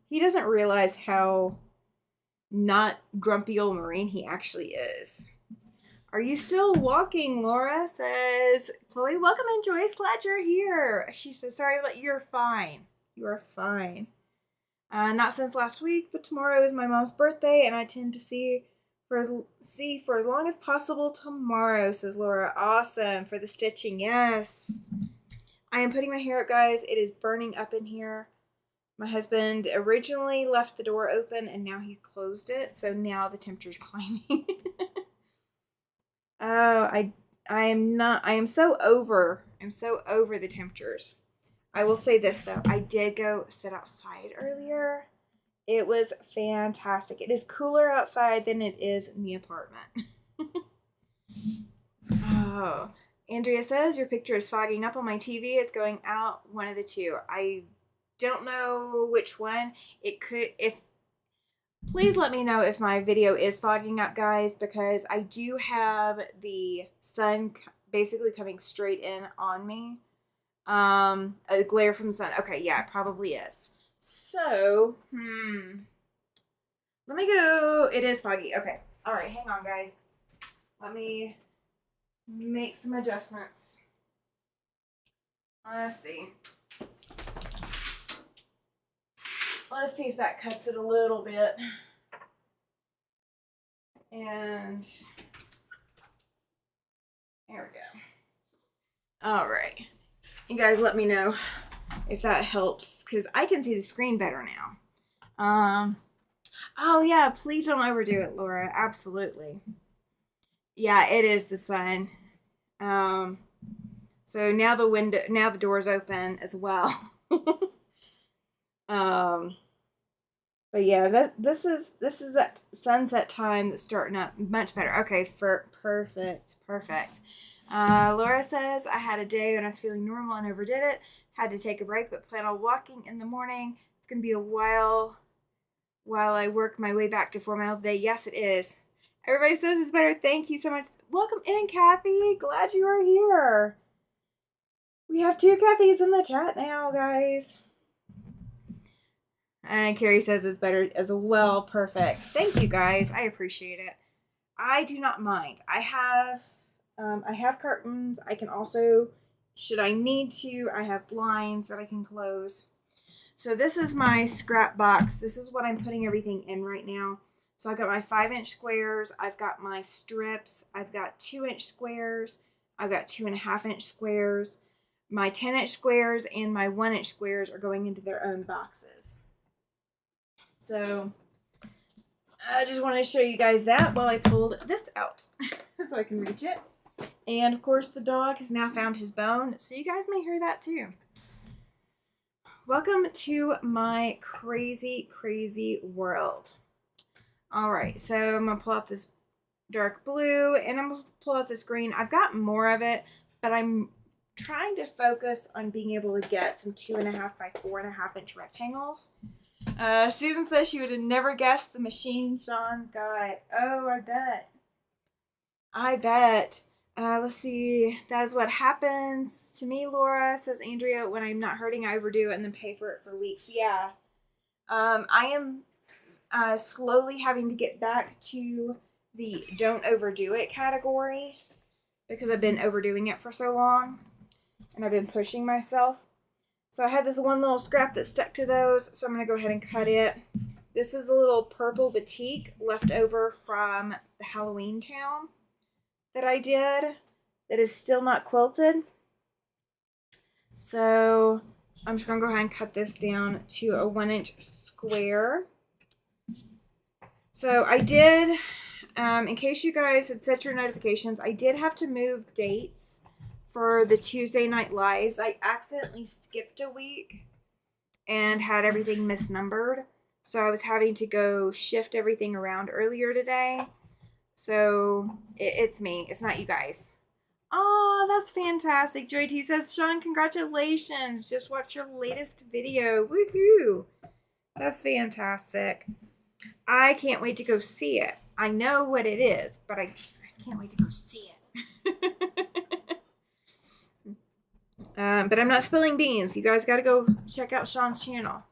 Speaker 1: He doesn't realize how not grumpy old Marine he actually is. Are you still walking? Laura says. Chloe, welcome in, Joyce. Glad you're here. She says, sorry, but you're fine. You are fine. Not since last week, but tomorrow is my mom's birthday, and I tend to see for as long as possible tomorrow, says Laura. Awesome. For the stitching, yes. I am putting my hair up, guys. It is burning up in here. My husband originally left the door open and now he closed it. So now the temperature's climbing. Oh, I am so over the temperatures. I will say this though. I did go sit outside earlier. It was fantastic. It is cooler outside than it is in the apartment. Oh, Andrea says your picture is fogging up on my TV. It's going out, one of the two. I don't know which one. It could, if, please let me know if my video is fogging up, guys, because I do have the sun basically coming straight in on me. A glare from the sun. Okay, yeah, it probably is. So, let me go. It is foggy. Okay. All right, hang on, guys. Let me make some adjustments. Let's see. Let's see if that cuts it a little bit. And All right. You guys let me know if that helps, because I can see the screen better now. Oh yeah, please don't overdo it, Laura. Absolutely. Yeah, it is the sun. So now the door's open as well. um, but yeah, this is that sunset time that's starting up much better. Okay, perfect. Laura says I had a day when I was feeling normal and overdid it. Had to take a break, but plan on walking in the morning. It's gonna be a while I work my way back to 4 miles a day. Yes, it is. Everybody says it's better. Thank you so much. Welcome in, Kathy. Glad you are here. We have 2 Kathys in the chat now, guys. And Carrie says it's better as well. Perfect. Thank you, guys. I appreciate it. I do not mind. I have curtains. I can also, should I need to, I have blinds that I can close. So this is my scrap box. This is what I'm putting everything in right now. So I've got my 5-inch squares. I've got my strips. I've got 2-inch squares. I've got 2.5-inch squares. My 10-inch squares and my 1-inch squares are going into their own boxes. So I just wanted to show you guys that while I pulled this out so I can reach it. And of course the dog has now found his bone, so you guys may hear that too. Welcome to my crazy world. All right, so I'm gonna pull out this dark blue and I'm gonna pull out this green. I've got more of it, but I'm trying to focus on being able to get some 2.5 by 4.5 inch rectangles. Susan says she would have never guessed the machine Sean got. Oh, I bet. Let's see. That is what happens to me, Laura, says Andrea. When I'm not hurting, I overdo it and then pay for it for weeks. Yeah. I am slowly having to get back to the don't overdo it category because I've been overdoing it for so long and I've been pushing myself. So I had this one little scrap that stuck to those, so I'm going to go ahead and cut it. This is a little purple batik left over from the Halloween town that I did that is still not quilted. So I'm just going to go ahead and cut this down to a 1-inch square. So I did, in case you guys had set your notifications, I did have to move dates for the Tuesday night lives. I accidentally skipped a week and had everything misnumbered. So I was having to go shift everything around earlier today. So it's me. It's not you guys. Oh, that's fantastic. Joy T says, Sean, congratulations. Just watched your latest video. Woohoo. That's fantastic. I can't wait to go see it. I know what it is, but I can't wait to go see it. But I'm not spilling beans. You guys got to go check out Sean's channel.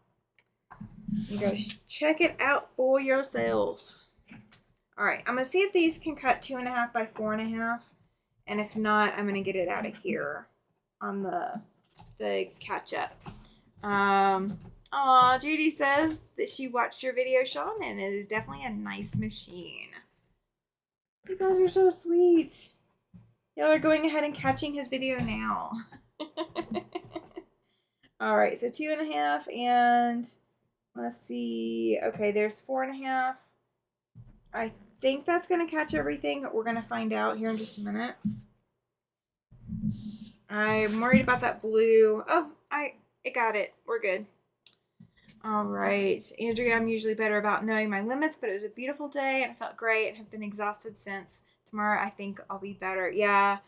Speaker 1: You guys check it out for yourself. All right, I'm going to see if these can cut 2.5 by 4.5. And if not, I'm going to get it out of here on the catch up. Judy says that she watched your video, Sean, and it is definitely a nice machine. You guys are so sweet. Y'all are going ahead and catching his video now. All right, so 2.5 and let's see. Okay, there's 4.5. I think that's going to catch everything. We're going to find out here in just a minute. I'm worried about that blue. Oh, it got it. We're good. All right, Andrea, I'm usually better about knowing my limits, but it was a beautiful day and I felt great and have been exhausted since. Tomorrow, I think I'll be better. Yeah,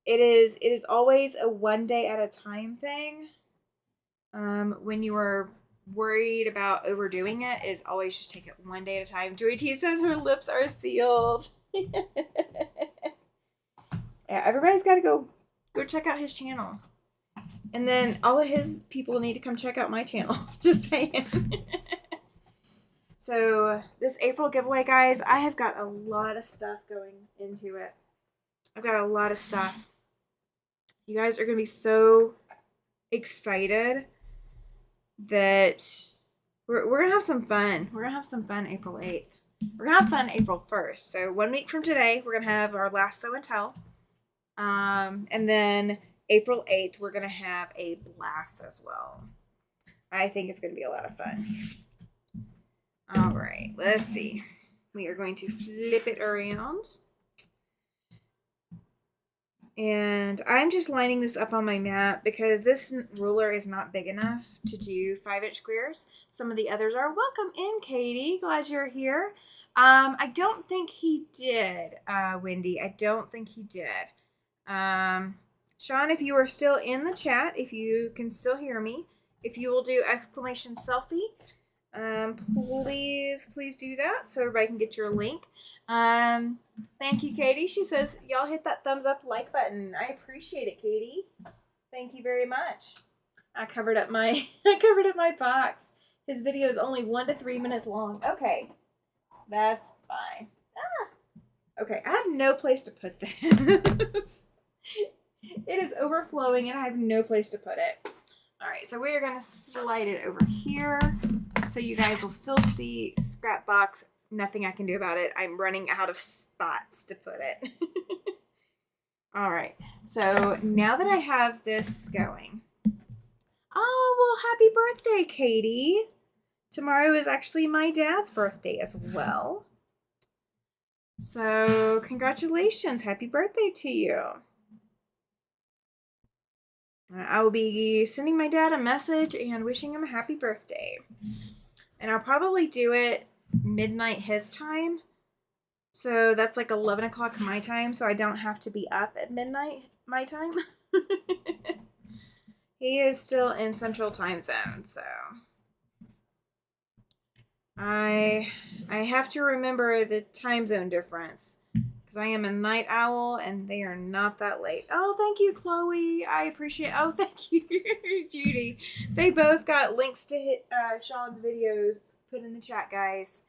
Speaker 1: it is always a one day at a time thing. When you are worried about overdoing it, is always just take it one day at a time. Joy T says her lips are sealed. Yeah, everybody's got to go check out his channel. And then all of his people need to come check out my channel. Just saying. So this April giveaway, guys, I have got a lot of stuff going into it. I've got a lot of stuff. You guys are going to be so excited that we're going to have some fun. We're going to have some fun April 8th. We're going to have fun April 1st. So 1 week from today, we're going to have our last show and tell. And then April 8th, we're going to have a blast as well. I think it's going to be a lot of fun. All right, let's see. We are going to flip it around. And I'm just lining this up on my mat because this ruler is not big enough to do 5-inch squares. Some of the others are. Welcome in, Katie. Glad you're here. I don't think he did, Wendy. I don't think he did. Sean, if you are still in the chat, if you can still hear me, if you will do exclamation selfie, please do that so everybody can get your link. Thank you, Katie. She says, y'all hit that thumbs up like button. I appreciate it, Katie. Thank you very much. I covered up my box. His video is only 1 to 3 minutes long. Okay. That's fine. Okay, I have no place to put this. It is overflowing and I have no place to put it. All right, so we're going to slide it over here so you guys will still see scrap box. Nothing I can do about it. I'm running out of spots to put it. All right, so now that I have this going. Oh, well, happy birthday, Katie. Tomorrow is actually my dad's birthday as well. So congratulations. Happy birthday to you. I will be sending my dad a message and wishing him a happy birthday. And I'll probably do it midnight his time. So that's like 11 o'clock my time. So I don't have to be up at midnight my time. He is still in Central Time Zone. So I have to remember the time zone difference. Because I am a night owl and they are not that late. Oh, thank you, Chloe. I appreciate. Oh, thank you, Judy. They both got links to Sean's videos put in the chat, guys.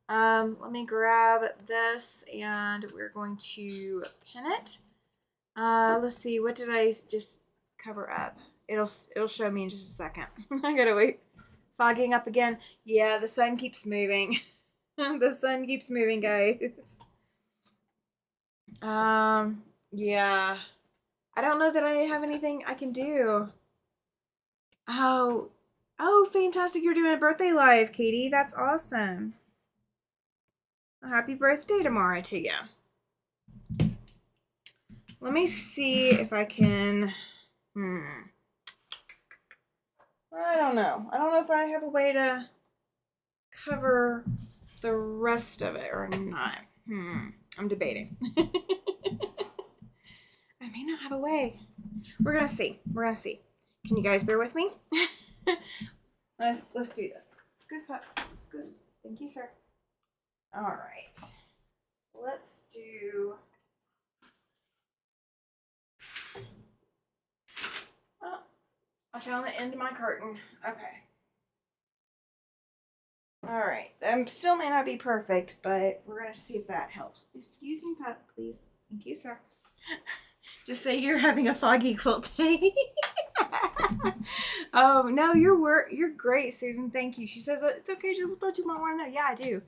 Speaker 1: Let me grab this and we're going to pin it. Let's see. What did I just cover up? It'll show me in just a second. I gotta wait. Fogging up again. Yeah, the sun keeps moving. The sun keeps moving, guys. Yeah. I don't know that I have anything I can do. Oh, fantastic. You're doing a birthday live, Katie. That's awesome. Happy birthday tomorrow to you. Let me see if I can, I don't know. I don't know if I have a way to cover the rest of it or not. I'm debating. I may not have a way. We're gonna see. Can you guys bear with me? Let's do this. Excuse pup. Excuse. Thank you, sir. All right. Let's do. Oh, I found the end of my curtain. Okay. All right. Still may not be perfect, but we're gonna see if that helps. Excuse me, pup, please. Thank you, sir. Just say you're having a foggy quilt day. Oh no, you're great, Susan. Thank you. She says it's okay. Just thought you might want to know. Yeah, I do.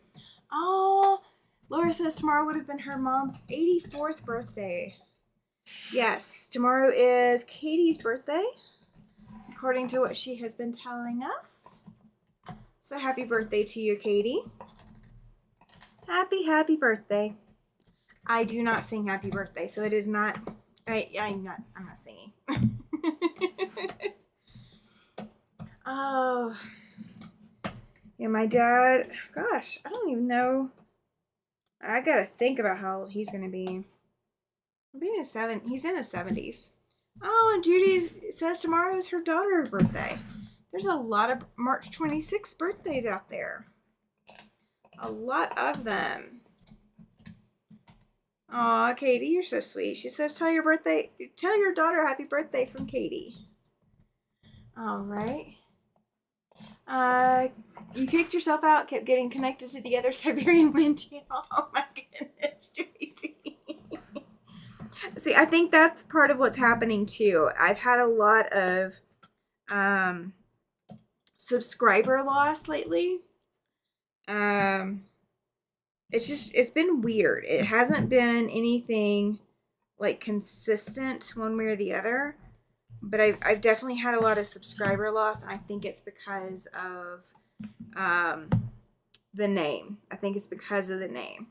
Speaker 1: Oh, Laura says tomorrow would have been her mom's 84th birthday. Yes, tomorrow is Katie's birthday, according to what she has been telling us. So happy birthday to you, Katie. Happy birthday. I do not sing happy birthday, so it is not. I'm not singing. Oh. Yeah, my dad, gosh, I don't even know. I gotta think about how old he's gonna be. He's in his 70s. Oh, and Judy says tomorrow is her daughter's birthday. There's a lot of March 26th birthdays out there. A lot of them. Aw, Katie, you're so sweet. She says, tell your daughter happy birthday from Katie. All right. You kicked yourself out, kept getting connected to the other Siberian wind channel. Oh my goodness, JT. See, I think that's part of what's happening too. I've had a lot of subscriber loss lately. It's been weird. It hasn't been anything like consistent one way or the other. but I've definitely had a lot of subscriber loss, and I think it's because of the name. I think it's because of the name.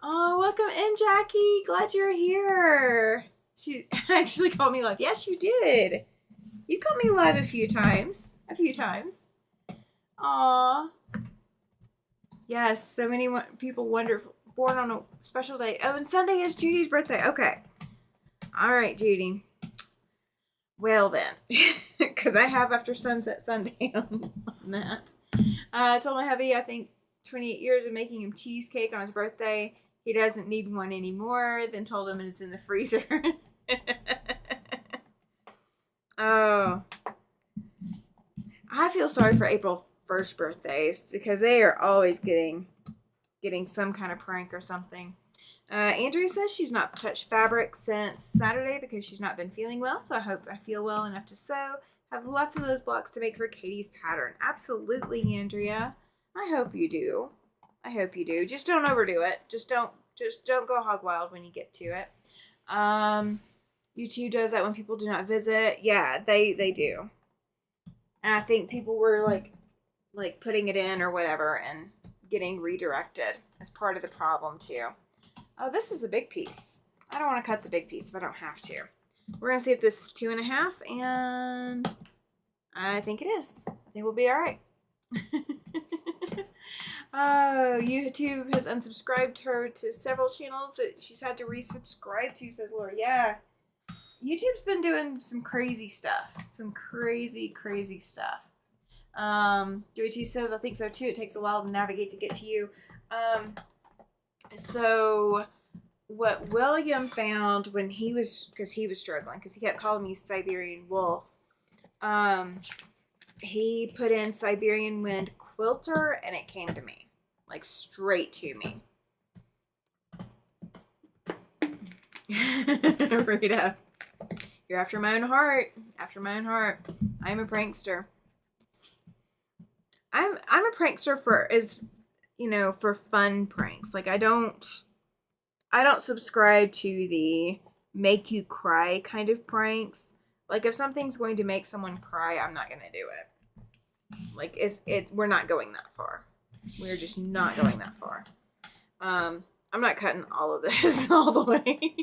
Speaker 1: Oh, welcome in, Jackie. Glad you're here. She actually called me live. Yes, you did. You called me live a few times. Aw. Yes, so many people wonder, born on a special day. Oh, and Sunday is Judy's birthday. Okay. All right, Judy. Well then, because I have after sunset Sunday on that. I told my hubby, I think 28 years of making him cheesecake on his birthday. He doesn't need one anymore. Then told him it's in the freezer. Oh. I feel sorry for April 1st birthdays because they are always getting some kind of prank or something. Andrea says she's not touched fabric since Saturday because she's not been feeling well. So I hope I feel well enough to sew. Have lots of those blocks to make for Katie's pattern. Absolutely, Andrea. I hope you do. Just don't overdo it. Just don't go hog wild when you get to it. YouTube does that when people do not visit. Yeah, they do. And I think people were like putting it in or whatever and getting redirected as part of the problem too. Oh, this is a big piece. I don't want to cut the big piece if I don't have to. We're going to see if this is 2.5, and I think it is. I think we'll be all right. Oh, YouTube has unsubscribed her to several channels that she's had to resubscribe to, says Laura. Yeah. YouTube's been doing some crazy stuff. Some crazy stuff. Joey T says, I think so too. It takes a while to navigate to get to you. So what William found when he was struggling, because he kept calling me Siberian Wolf, he put in Siberian Wind Quilter and it came to me. Like straight to me. Rita, you're after my own heart. I'm a prankster. I'm a prankster for fun pranks. Like I don't subscribe to the make you cry kind of pranks. Like if something's going to make someone cry, I'm not going to do it. Like we're not going that far. We're just not going that far. I'm not cutting all of this all the way.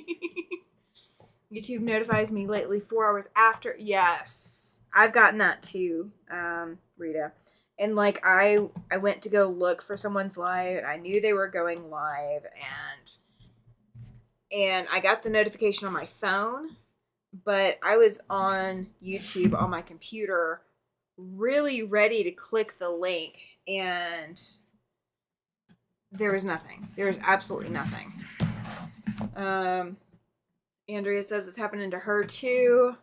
Speaker 1: YouTube notifies me lately 4 hours after. Yes, I've gotten that too, Rita. And like I went to go look for someone's live, and I knew they were going live, and I got the notification on my phone, but I was on YouTube on my computer, really ready to click the link, and there was nothing. There was absolutely nothing. Andrea says it's happening to her too.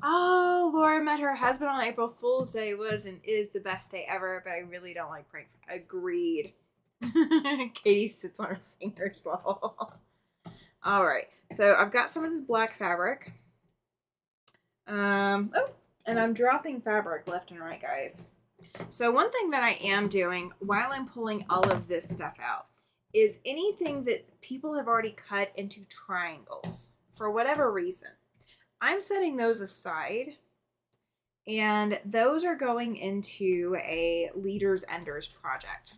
Speaker 1: Oh, Laura met her husband on April Fool's Day. Was and is the best day ever, but I really don't like pranks. Agreed. Katie sits on her fingers. All right, so I've got some of this black fabric. And I'm dropping fabric left and right, guys. So one thing that I am doing while I'm pulling all of this stuff out is anything that people have already cut into triangles for whatever reason. I'm setting those aside, and those are going into a Leaders Enders project.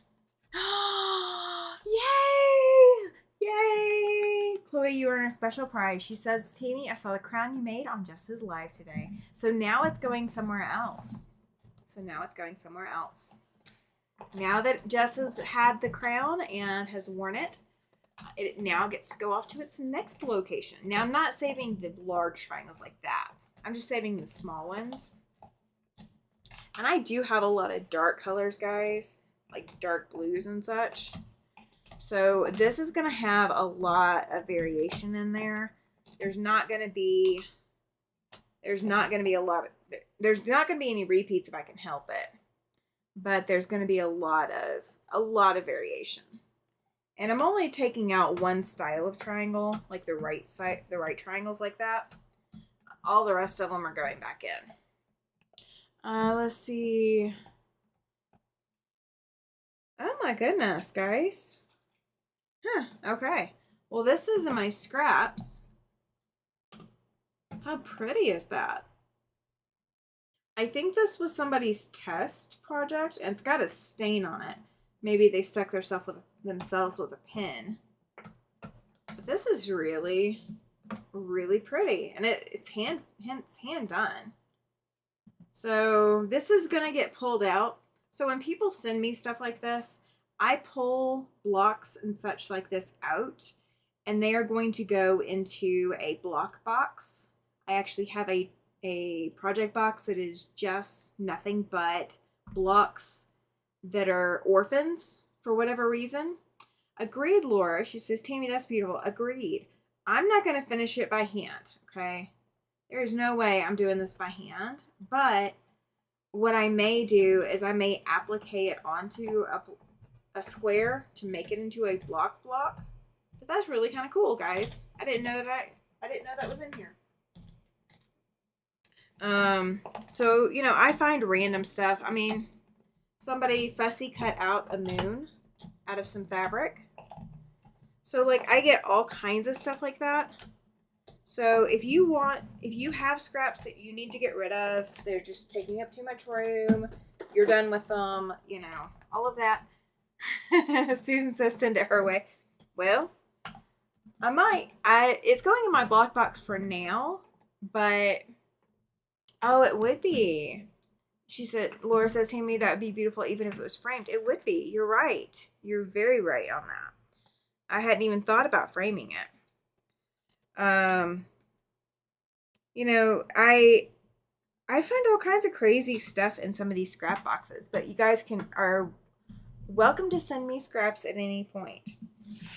Speaker 1: Yay! Yay! Chloe, you earn a special prize. She says, Tammy, I saw the crown you made on Jess's live today. So now it's going somewhere else. Now that Jess has had the crown and has worn it, it now gets to go off to its next location. Now, I'm not saving the large triangles like that. I'm just saving the small ones. And I do have a lot of dark colors, guys, like dark blues and such. So this is going to have a lot of variation in there. There's not going to be any repeats if I can help it. But there's going to be a lot of variation. And I'm only taking out one style of triangle, like the right triangles like that. All the rest of them are going back in. Let's see. Oh my goodness, guys. Huh, okay. Well, this is in my scraps. How pretty is that? I think this was somebody's test project, and it's got a stain on it. Maybe they stuck themselves with a pin. But this is really, really pretty, and it's hand done. So this is gonna get pulled out. So when people send me stuff like this, I pull blocks and such like this out, and they are going to go into a block box. I actually have a project box that is just nothing but blocks that are orphans for whatever reason. Agreed, Laura. She says, Tammy, that's beautiful. Agreed. I'm not going to finish it by hand, okay? There's no way I'm doing this by hand, but what I may do is I may applicate it onto a square to make it into a block. But that's really kind of cool, guys. I didn't know that was in here. So, you know, I find random stuff. I mean, somebody fussy cut out a moon out of some fabric. So, like, I get all kinds of stuff like that. So, if you have scraps that you need to get rid of, they're just taking up too much room, you're done with them, you know, all of that. Susan says send it her way. Well, I might. It's going in my block box for now, but oh, it would be. She said, Laura says, Tammy, that would be beautiful even if it was framed. It would be. You're right. You're very right on that. I hadn't even thought about framing it. You know, I find all kinds of crazy stuff in some of these scrap boxes, but you guys are welcome to send me scraps at any point.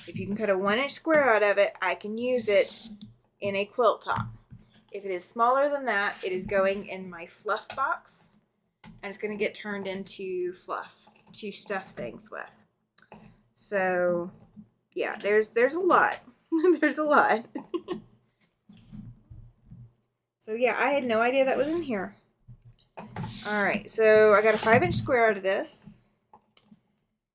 Speaker 1: If you can cut a 1-inch square out of it, I can use it in a quilt top. If it is smaller than that, it is going in my fluff box, and it's going to get turned into fluff to stuff things with. So, yeah, there's a lot. There's a lot. So, yeah, I had no idea that was in here. All right, so I got a 5-inch square out of this.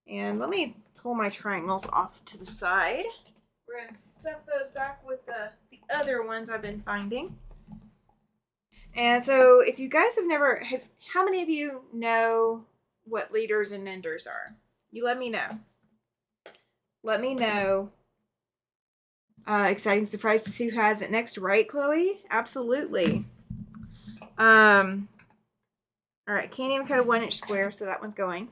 Speaker 1: And let me pull my triangles off to the side. We're going to stuff those back with the other ones I've been finding. And so if you guys have how many of you know what leaders and enders are? You let me know. Let me know. Exciting surprise to see who has it next, right, Chloe? Absolutely. All right, can't even cut a 1-inch square, so that one's going.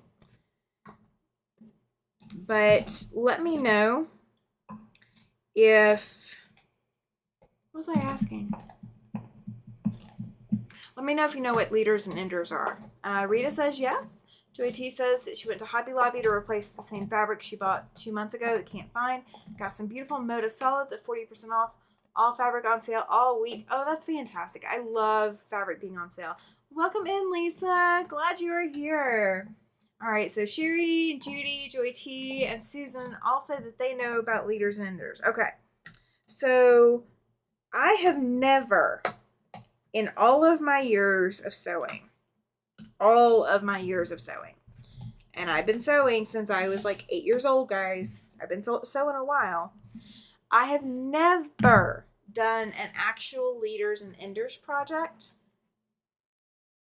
Speaker 1: But let me know if, what was I asking? Let me know if you know what leaders and enders are. Rita says yes. Joy T says that she went to Hobby Lobby to replace the same fabric she bought 2 months ago that can't find. Got some beautiful Moda solids at 40% off. All fabric on sale all week. Oh, that's fantastic. I love fabric being on sale. Welcome in, Lisa. Glad you are here. All right, so Sherry, Judy, Joy T, and Susan all said that they know about leaders and enders. Okay, so I have never, in all of my years of sewing, and I've been sewing since I was like 8 years old, guys. I've been sewing a while. I have never done an actual leaders and enders project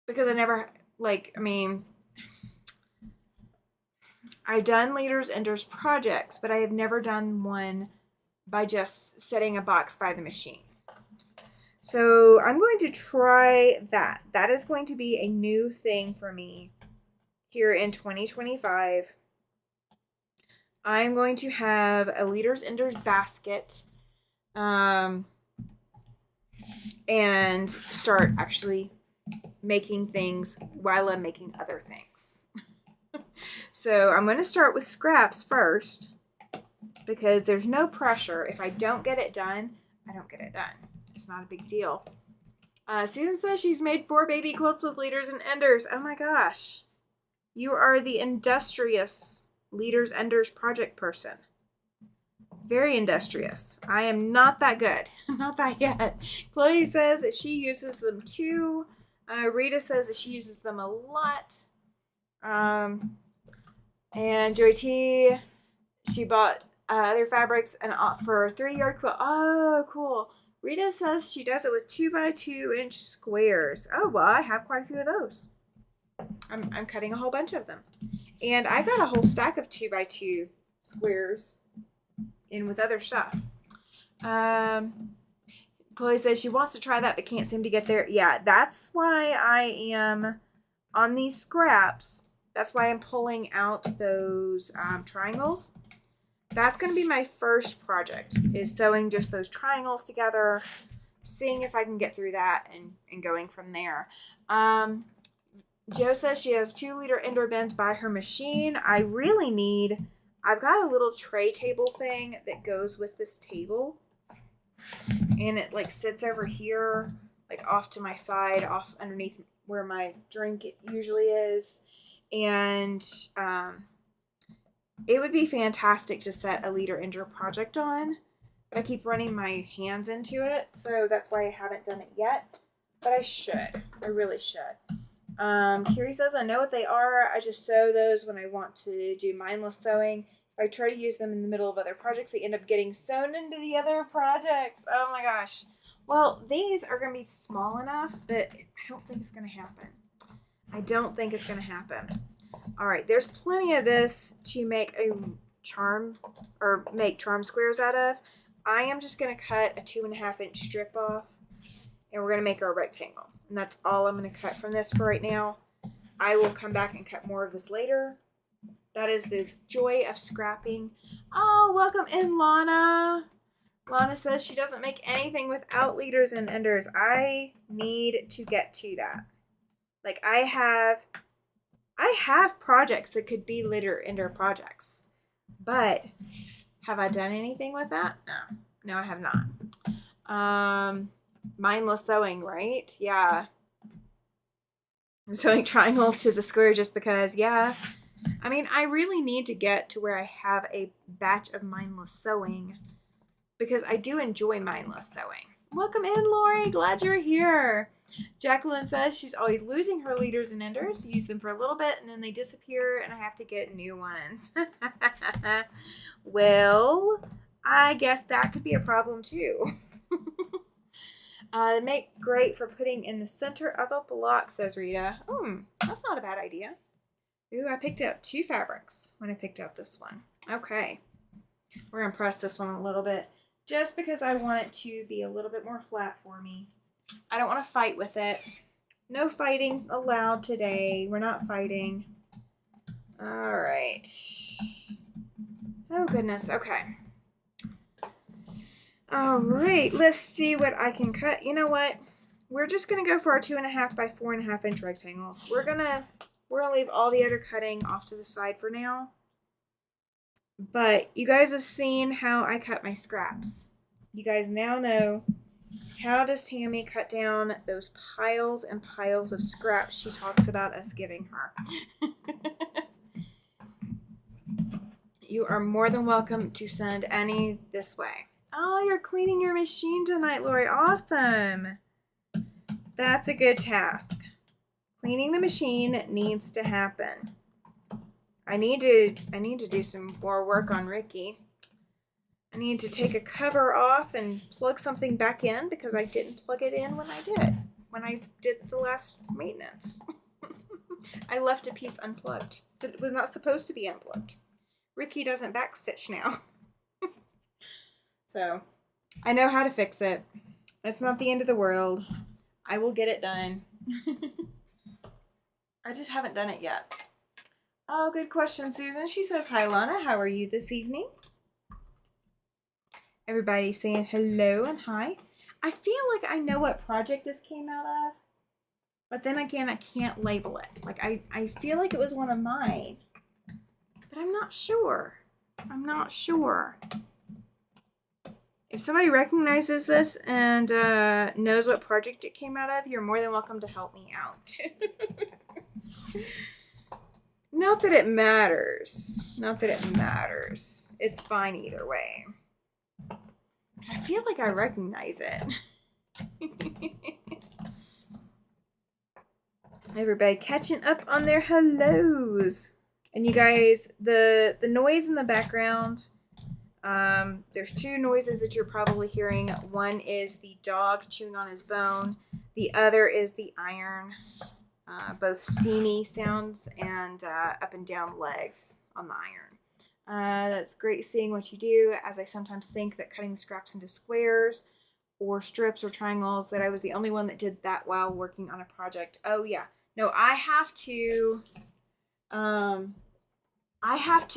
Speaker 1: because I've done leaders, enders projects, but I have never done one by just setting a box by the machine. So I'm going to try that. That is going to be a new thing for me here in 2025. I'm going to have a leaders, enders basket and start actually making things while I'm making other things. So I'm going to start with scraps first because there's no pressure. If I don't get it done, I don't get it done. It's not a big deal. Susan says she's made 4 baby quilts with leaders and enders. Oh my gosh. You are the industrious leaders, enders project person. Very industrious. I am not that good. Not that yet. Chloe says that she uses them too. Rita says that she uses them a lot. And Joy T, she bought other fabrics and for a 3-yard quilt. Oh, cool. Rita says she does it with 2x2 inch squares. Oh, well, I have quite a few of those. I'm cutting a whole bunch of them. And I got a whole stack of 2x2 squares in with other stuff. Chloe says she wants to try that but can't seem to get there. Yeah, that's why I am on these scraps. That's why I'm pulling out those triangles. That's going to be my first project, is sewing just those triangles together, seeing if I can get through that and going from there. Jo says she has 2-liter indoor bins by her machine. I've got a little tray table thing that goes with this table. And it like sits over here, like off to my side, off underneath where my drink usually is. And it would be fantastic to set a liter indoor project on, but I keep running my hands into it, so that's why I haven't done it yet. But I should. I really should. Kiri says, I know what they are. I just sew those when I want to do mindless sewing. If I try to use them in the middle of other projects, they end up getting sewn into the other projects. Oh my gosh. Well, these are going to be small enough that I don't think it's going to happen. I don't think it's going to happen. All right, there's plenty of this to make a charm or make charm squares out of. I am just going to cut a 2.5-inch strip off, and we're going to make our rectangle. And that's all I'm going to cut from this for right now. I will come back and cut more of this later. That is the joy of scrapping. Oh, welcome in, Lana. Lana says she doesn't make anything without leaders and enders. I need to get to that. Like, I have projects that could be liter ender projects, but have I done anything with that? No, I have not. Mindless sewing, right? Yeah. I'm sewing triangles to the square just because, yeah. I mean, I really need to get to where I have a batch of mindless sewing because I do enjoy mindless sewing. Welcome in, Lori. Glad you're here. Jacqueline says she's always losing her leaders and enders. Use them for a little bit and then they disappear and I have to get new ones. Well, I guess that could be a problem too. They make great for putting in the center of a block, says Rita. That's not a bad idea. Ooh, I picked out 2 fabrics when I picked out this one. Okay. We're going to press this one a little bit just because I want it to be a little bit more flat for me. I don't want to fight with it. No fighting allowed today. We're not fighting. All right. Oh, goodness. Okay. All right. Let's see what I can cut. You know what? We're just going to go for our 2.5 by 4.5 inch rectangles. We're going to leave all the other cutting off to the side for now. But you guys have seen how I cut my scraps. You guys now know how does Tammy cut down those piles and piles of scraps she talks about us giving her. You are more than welcome to send any this way. Oh, you're cleaning your machine tonight, Lori. Awesome. That's a good task. Cleaning the machine needs to happen. I need to do some more work on Ricky. I need to take a cover off and plug something back in because I didn't plug it in when I did the last maintenance. I left a piece unplugged that was not supposed to be unplugged. Ricky doesn't backstitch now. So, I know how to fix it. It's not the end of the world. I will get it done. I just haven't done it yet. Oh, good question, Susan. She says, hi, Lana. How are you this evening? Everybody saying hello and hi. I feel like I know what project this came out of, but then again, I can't label it. Like, I feel like it was one of mine, but I'm not sure. I'm not sure. If somebody recognizes this and knows what project it came out of, you're more than welcome to help me out. Not that it matters. Not that it matters. It's fine either way. I feel like I recognize it. Everybody catching up on their hellos. And you guys, the noise in the background, There's two noises that you're probably hearing. One is the dog chewing on his bone. The other is the iron. Both steamy sounds and up and down legs on the iron. That's great seeing what you do, as I sometimes think that cutting the scraps into squares or strips or triangles, that I was the only one that did that while working on a project. Oh yeah. No, I have to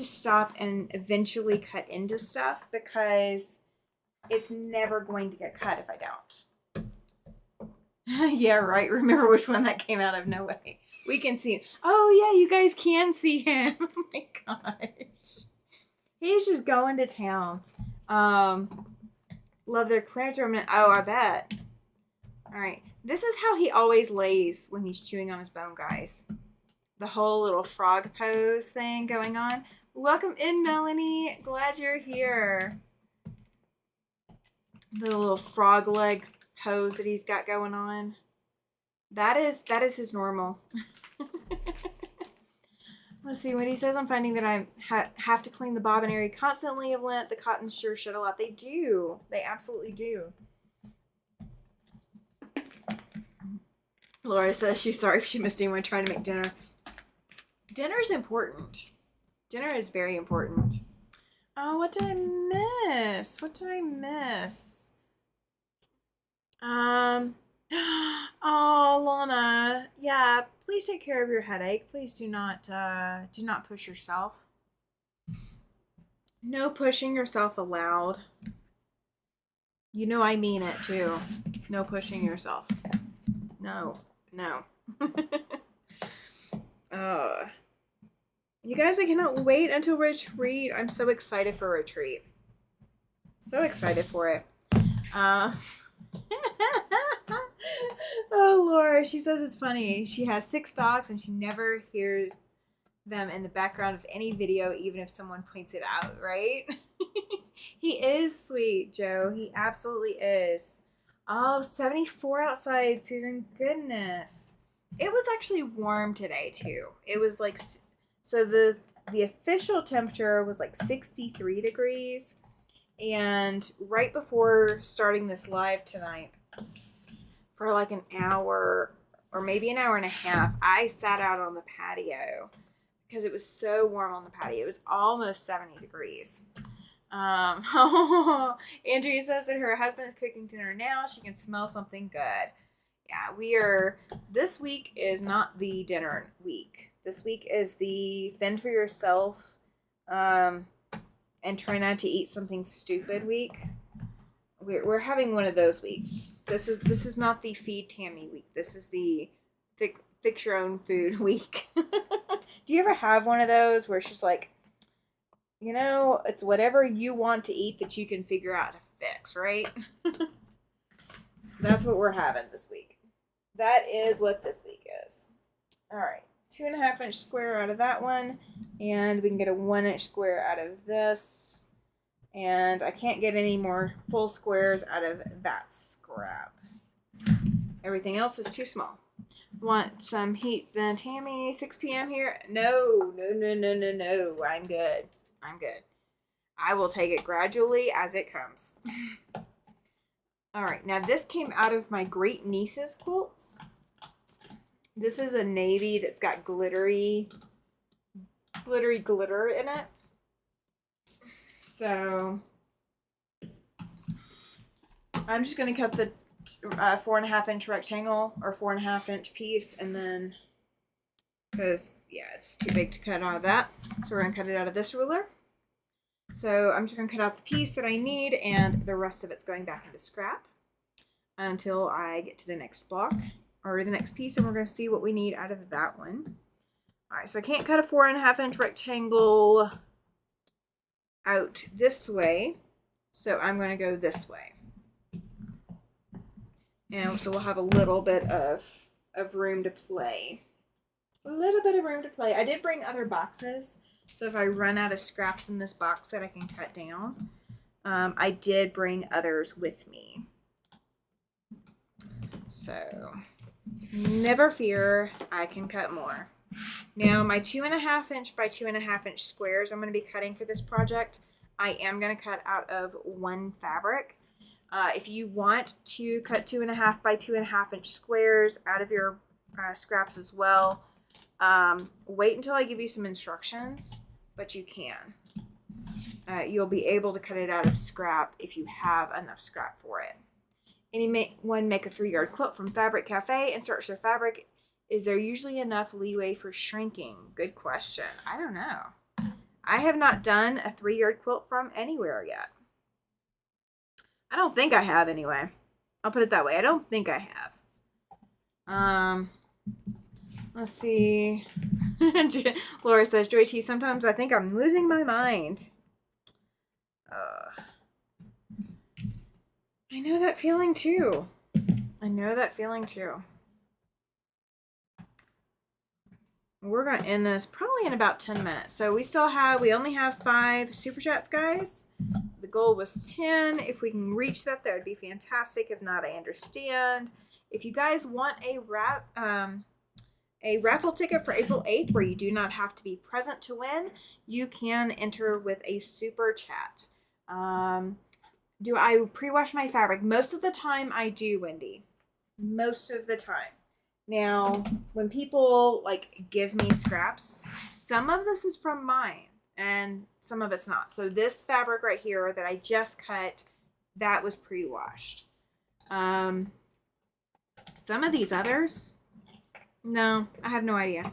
Speaker 1: stop and eventually cut into stuff because it's never going to get cut if I don't. Yeah, right. Remember which one that came out of? No way. We can see him. Oh yeah, you guys can see him. Oh my gosh. He's just going to town. Love their clearance room. Oh, I bet. All right. This is how he always lays when he's chewing on his bone, guys. The whole little frog pose thing going on. Welcome in, Melanie. Glad you're here. The little frog leg pose that he's got going on. That is his normal. Let's see what he says. I'm finding that I have to clean the bobbin area constantly of lint. The cottons sure shed a lot. They do. They absolutely do. Laura says she's sorry if she missed anyone trying to make dinner. Dinner is important. Dinner is very important. Oh, what did I miss? What did I miss? Oh, Lana. Yeah, please take care of your headache. Please do not push yourself. No pushing yourself allowed. You know I mean it too. No pushing yourself. No. You guys, I cannot wait until retreat. I'm so excited for retreat. So excited for it. Oh, Laura, she says it's funny. She has 6 dogs and she never hears them in the background of any video, even if someone points it out, right? He is sweet, Joe. He absolutely is. Oh, 74 outside, Susan. Goodness. It was actually warm today, too. It was like, so the official temperature was like 63 degrees. And right before starting this live tonight, for like an hour or maybe an hour and a half, I sat out on the patio because it was so warm on the patio. It was almost 70 degrees. Andrea says that her husband is cooking dinner now. She can smell something good. Yeah, this week is not the dinner week. This week is the fend for yourself and try not to eat something stupid week. We're having one of those weeks. This is not the feed Tammy week. This is the fix your own food week. Do you ever have one of those where it's just like, you know, it's whatever you want to eat that you can figure out to fix, right? That's what we're having this week. That is what this week is. All right, 2.5 inch square out of that one, and we can get a 1 inch square out of this. And I can't get any more full squares out of that scrap. Everything else is too small. Want some heat then, Tammy? 6 p.m. here? No. I'm good. I will take it gradually as it comes. All right, now this came out of my great niece's quilts. This is a navy that's got glittery glitter in it. So I'm just going to cut the 4.5 inch rectangle or 4.5 inch piece, and then, because yeah, it's too big to cut out of that, so we're going to cut it out of this ruler. So I'm just going to cut out the piece that I need, and the rest of it's going back into scrap until I get to the next block or the next piece, and we're going to see what we need out of that one. All right, so I can't cut a 4.5 inch rectangle out this way, so I'm going to go this way. And so we'll have a little bit of room to play. A little bit of room to play. I did bring other boxes, so if I run out of scraps in this box that I can cut down, I did bring others with me. So never fear, I can cut more. Now my 2.5 inch by 2.5 inch squares I'm going to be cutting for this project, I am going to cut out of one fabric. If you want to cut 2.5 by 2.5 inch squares out of your scraps as well, wait until I give you some instructions, but you can. You'll be able to cut it out of scrap if you have enough scrap for it. Anyone make a 3-yard quilt from Fabric Cafe and search their fabric. Is there usually enough leeway for shrinking? Good question. I don't know. I have not done a 3-yard quilt from anywhere yet. I don't think I have anyway. I'll put it that way. I don't think I have. Let's see. Laura says, Joy T, sometimes I think I'm losing my mind. I know that feeling too. We're going to end this probably in about 10 minutes. So we only have 5 super chats, guys. The goal was 10. If we can reach that, that would be fantastic. If not, I understand. If you guys want a raffle ticket for April 8th where you do not have to be present to win, you can enter with a super chat. Do I pre-wash my fabric? Most of the time I do, Wendy. Most of the time. Now, when people give me scraps, some of this is from mine and some of it's not. So this fabric right here that I just cut, that was pre-washed. Some of these others, no, I have no idea.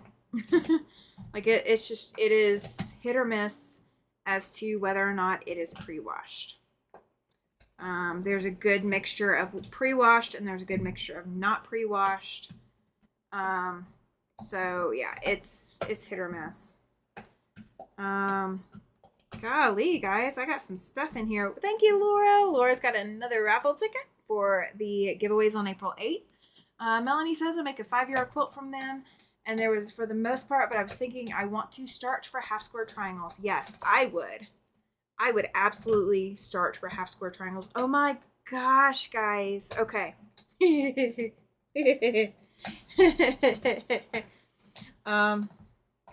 Speaker 1: It is hit or miss as to whether or not it is pre-washed. There's a good mixture of pre-washed and there's a good mixture of not pre-washed. So yeah, it's hit or miss. Golly, guys, I got some stuff in here. Thank you, Laura. Laura's got another raffle ticket for the giveaways on April 8th. Melanie says I make a 5-yard quilt from them. And there was, for the most part, but I was thinking I want to starch for half square triangles. Yes, I would. I would absolutely starch for half square triangles. Oh my gosh, guys. Okay.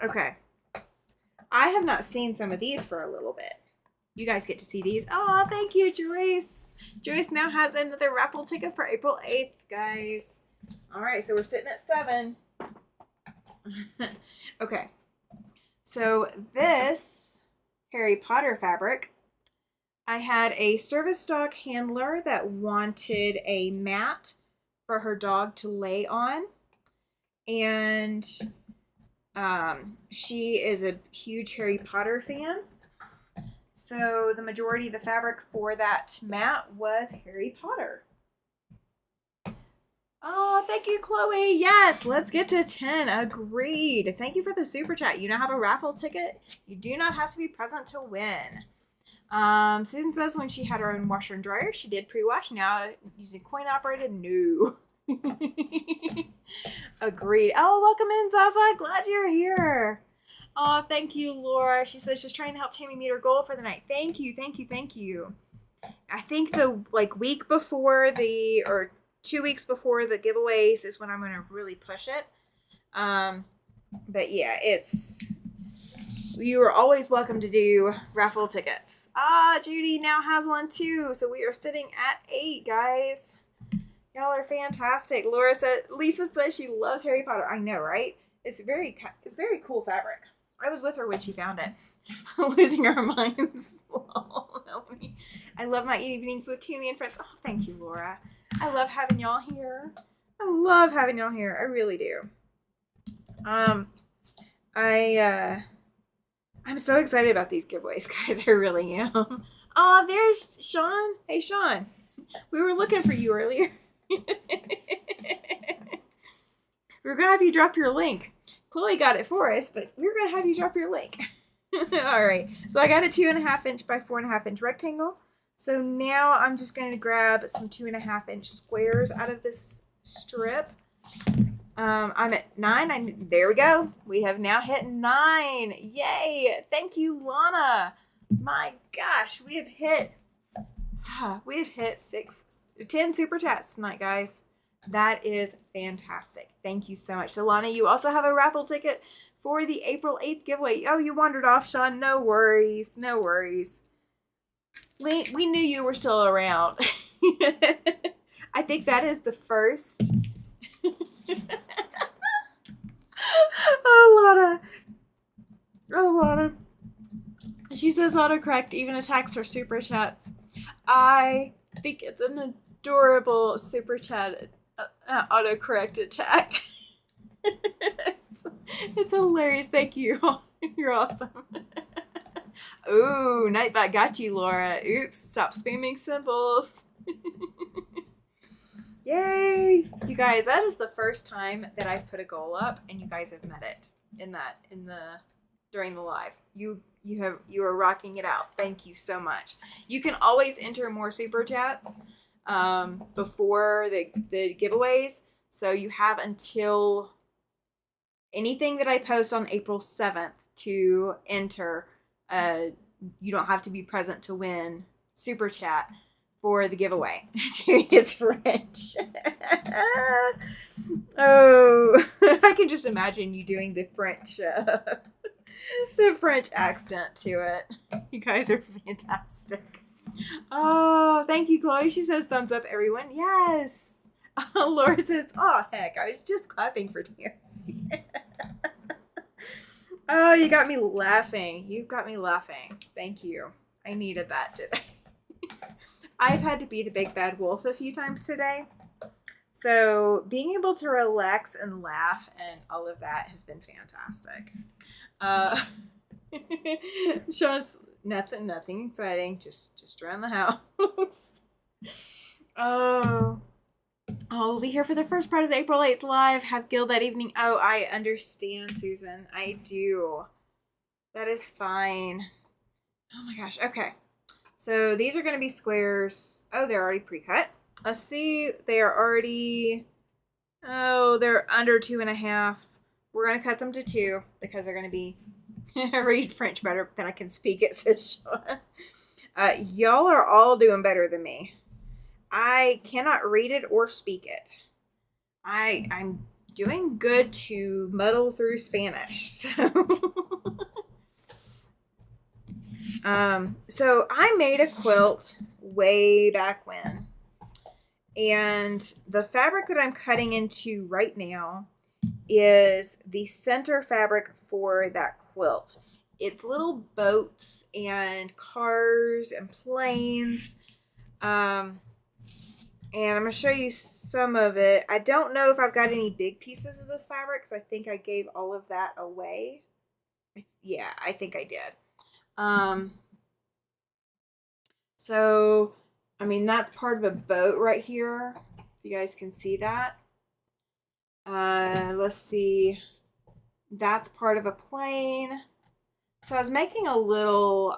Speaker 1: Okay. I have not seen some of these for a little bit. You guys get to see these. Oh, thank you, Joyce. Joyce now has another raffle ticket for April 8th, guys. All right, so we're sitting at 7. Okay. So this Harry Potter fabric, I had a service dog handler that wanted a mat for her dog to lay on. And she is a huge Harry Potter fan. So the majority of the fabric for that mat was Harry Potter. Oh, thank you, Chloe. Yes, let's get to 10. Agreed. Thank you for the super chat. You now have a raffle ticket. You do not have to be present to win. Susan says when she had her own washer and dryer, she did pre-wash. Now using coin operated, no. Agreed. Oh, welcome in, Zaza. Glad you're here. Oh, thank you, Laura. She says she's trying to help Tammy meet her goal for the night. Thank you, thank you, thank you. I think the week before or 2 weeks before the giveaways is when I'm going to really push it. But yeah, you are always welcome to do raffle tickets. Judy now has one too. So we are sitting at 8, guys. Y'all are fantastic. Lisa says she loves Harry Potter. I know, right? It's very cool fabric. I was with her when she found it. Losing our minds. Oh, Melanie. I love my evenings with Tammy and friends. Oh, thank you, Laura. I love having y'all here. I really do. I'm so excited about these giveaways, guys. I really am. Oh, there's Sean. Hey, Sean. We were looking for you earlier. We were going to have you drop your link. Chloe got it for us, but we were going to have you drop your link. All right. So I got a 2.5 inch by 4.5 inch rectangle. So now I'm just going to grab some 2.5 inch squares out of this strip. I'm at 9. There we go. We have now hit 9. Yay. Thank you, Lana. My gosh, we have hit 10 super chats tonight, guys. That is fantastic. Thank you so much. So, Lana, you also have a raffle ticket for the April 8th giveaway. Oh, you wandered off, Sean. No worries. No worries. We knew you were still around. I think that is the first. A lot of. She says autocorrect even attacks her super chats. I think it's an adorable super chat autocorrect attack. It's hilarious. Thank you. You're awesome. Ooh, Nightbot got you, Laura. Oops, stop spamming symbols. Yay! You guys, that is the first time that I've put a goal up and you guys have met it during the live. You are rocking it out. Thank you so much. You can always enter more super chats before the giveaways. So you have until anything that I post on April 7th to enter. You don't have to be present to win super chat for the giveaway. It's French. Oh, I can just imagine you doing the French accent to it. You guys are fantastic. Oh, thank you, Chloe. She says thumbs up, everyone. Yes. Laura says, oh, heck, I was just clapping for you. Oh, you got me laughing. You got me laughing. Thank you. I needed that today. I've had to be the big bad wolf a few times today. So being able to relax and laugh and all of that has been fantastic. Just nothing exciting. Just around the house. Oh, we'll be here for the first part of the April 8th live. Have Gil that evening. Oh, I understand, Susan. I do. That is fine. Oh my gosh. Okay. So these are going to be squares. Oh, they're already pre-cut. Let's see. They are already... Oh, they're under 2.5. We're going to cut them to 2 because they're going to be... I read French better than I can speak it, says Sean. Y'all are all doing better than me. I cannot read it or speak it. I'm doing good to muddle through Spanish. So I made a quilt way back when. And the fabric that I'm cutting into right now is the center fabric for that quilt. It's little boats and cars and planes. And I'm going to show you some of it. I don't know if I've got any big pieces of this fabric because I think I gave all of that away. Yeah, I think I did. So, I mean, that's part of a boat right here. If you guys can see that. Let's see. That's part of a plane. So I was making a little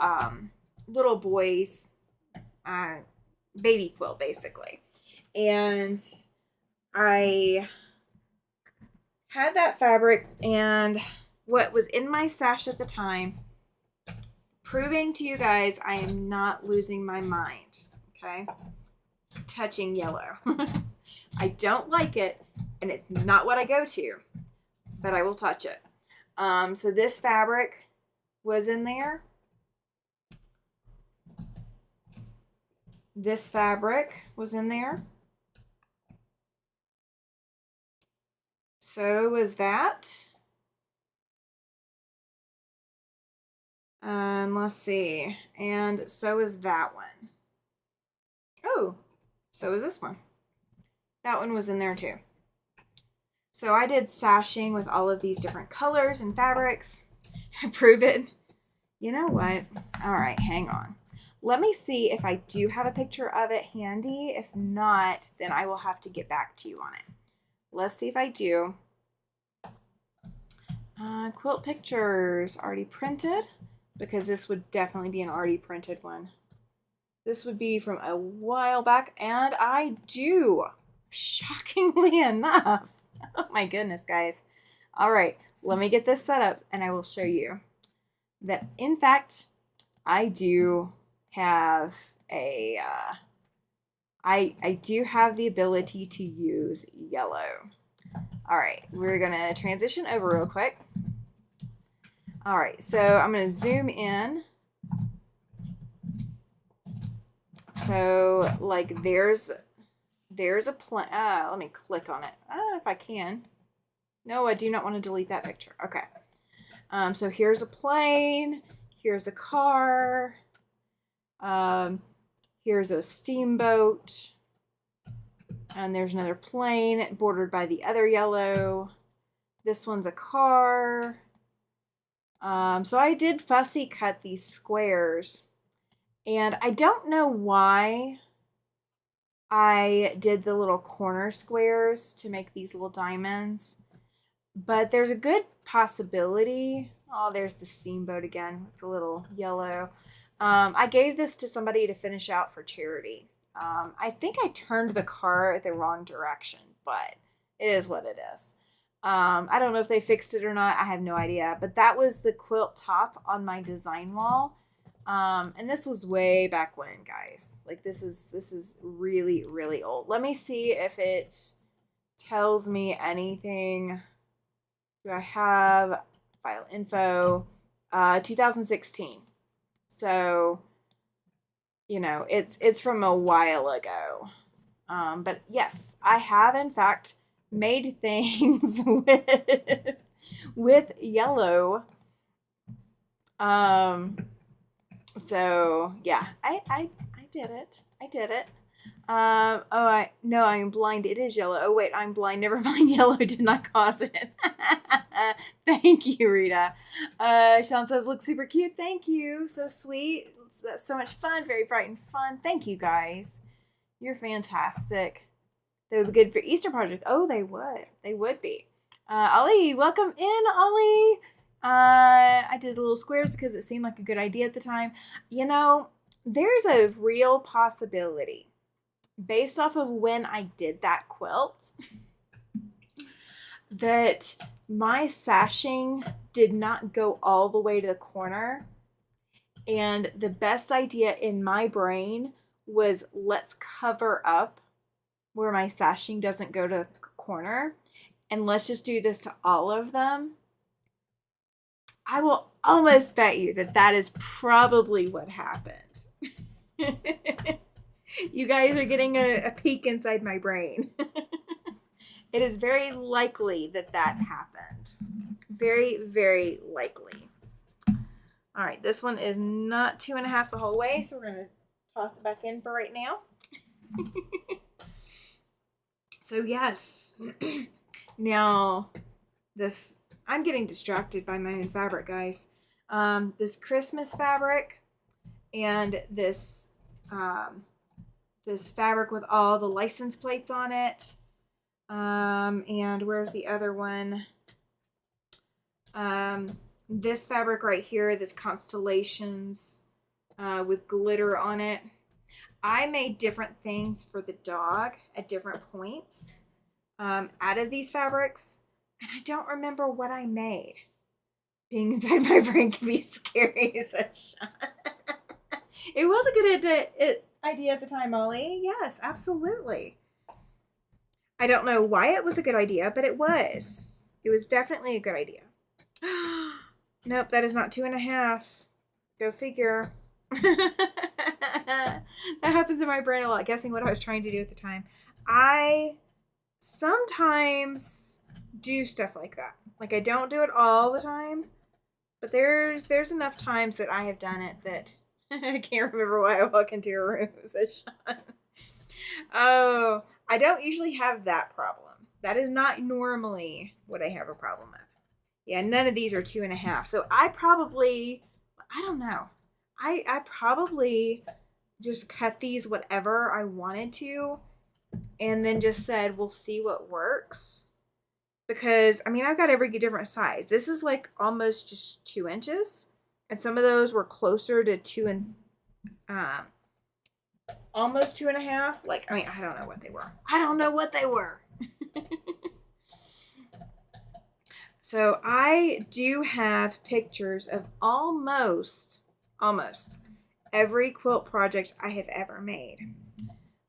Speaker 1: boy's baby quilt, basically. And I had that fabric and what was in my stash at the time, proving to you guys I am not losing my mind, okay? Touching yellow. I don't like it, and it's not what I go to, but I will touch it. So this fabric was in there. This fabric was in there. So was that. Let's see. And so is that one. Oh, so is this one. That one was in there too. So I did sashing with all of these different colors and fabrics. Prove it. You know what? All right, hang on. Let me see if I do have a picture of it handy. If not, then I will have to get back to you on it. Let's see if I do. Quilt pictures already printed, because this would definitely be an already printed one. This would be from a while back, and I do. Shockingly enough. Oh my goodness, guys. All right, let me get this set up, and I will show you that, in fact, I do have a, I do have the ability to use yellow. All right, we're gonna transition over real quick. All right, so I'm gonna zoom in. So like there's a plan. Let me click on it. If I can. No, I do not want to delete that picture. Okay. So here's a plane. Here's a car. Here's a steamboat. And there's another plane bordered by the other yellow. This one's a car. So I did fussy cut these squares. And I don't know why I did the little corner squares to make these little diamonds. But there's a good possibility. Oh, there's the steamboat again with the little yellow. I gave this to somebody to finish out for charity. I think I turned the car the wrong direction, but it is what it is. I don't know if they fixed it or not. I have no idea. But that was the quilt top on my design wall. And this was way back when, guys. Like this is really, really old. Let me see if it tells me anything. Do I have file info? 2016. So, you know, it's from a while ago. But yes, I have in fact made things with yellow. So yeah, I did it. I did it. I'm blind. It is yellow. Oh wait, I'm blind. Never mind. Yellow did not cause it. Thank you, Rita. Sean says, looks super cute. Thank you. So sweet. That's so much fun. Very bright and fun. Thank you, guys. You're fantastic. They would be good for Easter project. Oh, they would. They would be. Ollie, welcome in, Ollie. I did the little squares because it seemed like a good idea at the time. You know, there's a real possibility based off of when I did that quilt that my sashing did not go all the way to the corner. And the best idea in my brain was let's cover up where my sashing doesn't go to the corner. And let's just do this to all of them. I will almost bet you that that is probably what happened. You guys are getting a peek inside my brain. It is very likely that that happened. Very, very likely. All right, this one is not 2.5 the whole way, so we're going to toss it back in for right now. So yes. Now, this, I'm getting distracted by my own fabric, guys. This Christmas fabric and this this fabric with all the license plates on it. And where's the other one? This fabric right here, this constellations with glitter on it. I made different things for the dog at different points out of these fabrics, and I don't remember what I made. Being inside my brain can be scary as a shot. It was a good idea at the time, Molly. Yes, absolutely. I don't know why it was a good idea, but it was. It was definitely a good idea. Nope, that is not 2.5. Go figure. That happens in my brain a lot, guessing what I was trying to do at the time. I sometimes do stuff like that. Like, I don't do it all the time, but there's enough times that I have done it that I can't remember why I walk into your room, says Sean. Oh, I don't usually have that problem. That is not normally what I have a problem with. Yeah, none of these are 2.5. So I don't know. I probably just cut these whatever I wanted to and then just said, we'll see what works. Because, I mean, I've got every different size. This is like almost just 2 inches. And some of those were closer to 2 and almost 2.5. Like, I mean, I don't know what they were. I don't know what they were. So I do have pictures of almost every quilt project I have ever made.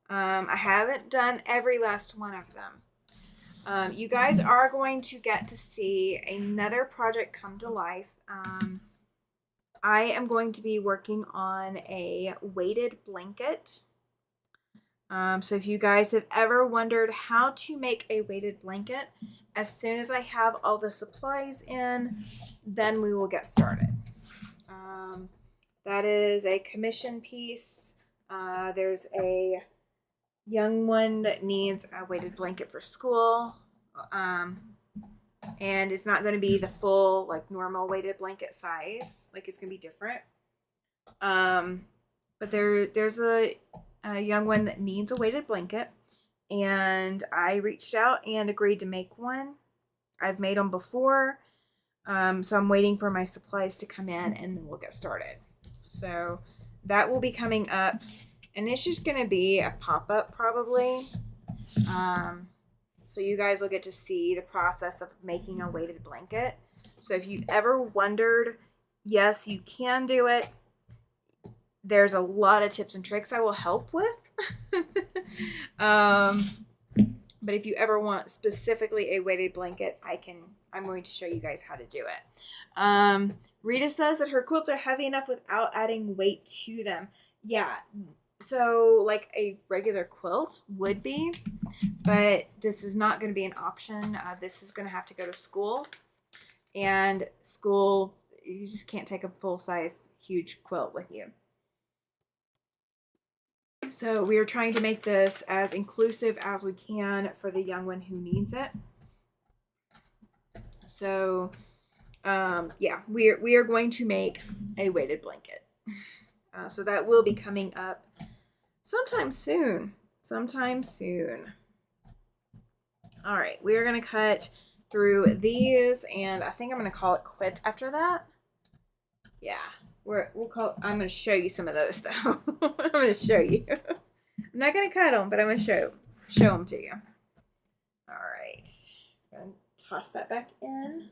Speaker 1: I haven't done every last one of them. You guys are going to get to see another project come to life. I am going to be working on a weighted blanket So if you guys have ever wondered how to make a weighted blanket, as soon as I have all the supplies in, then we will get started. Um, that is a commission piece. There's a young one that needs a weighted blanket for school. Um, and it's not going to be the full, like, normal weighted blanket size. Like, it's going to be different. But there's a young one that needs a weighted blanket, and I reached out and agreed to make one. I've made them before, so I'm waiting for my supplies to come in, and then we'll get started. So that will be coming up, and it's just going to be a pop-up probably. So you guys will get to see the process of making a weighted blanket. So if you've ever wondered, yes, you can do it. There's a lot of tips and tricks I will help with. But if you ever want specifically a weighted blanket, I'm going to show you guys how to do it. Rita says that her quilts are heavy enough without adding weight to them. Yeah, so like a regular quilt would be, but this is not going to be an option. This is going to have to go to school, and school, you just can't take a full-size huge quilt with you. So we are trying to make this as inclusive as we can for the young one who needs it. So, yeah, we are going to make a weighted blanket. So that will be coming up sometime soon. All right, we are going to cut through these, and I think I'm going to call it quits after that. Yeah, I'm going to show you some of those though. I'm going to show you. I'm not going to cut them, but I'm going to show them to you. All right, I'm going to toss that back in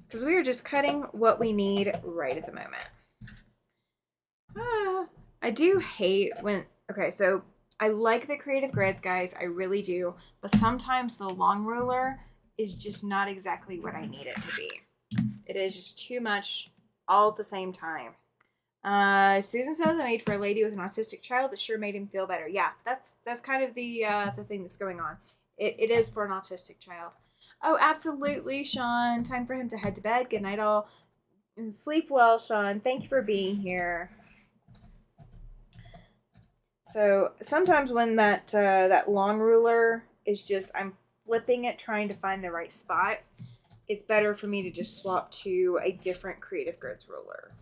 Speaker 1: because we are just cutting what we need right at the moment. I do hate when, okay, so I like the creative grids, guys. I really do. But sometimes the long ruler is just not exactly what I need it to be. It is just too much all at the same time. Susan says I made for a lady with an autistic child. That sure made him feel better. Yeah, that's kind of the thing that's going on. It is for an autistic child. Oh, absolutely, Sean. Time for him to head to bed. Good night, all. And sleep well, Sean. Thank you for being here. So sometimes when that long ruler is just, I'm flipping it trying to find the right spot, it's better for me to just swap to a different Creative Grids ruler.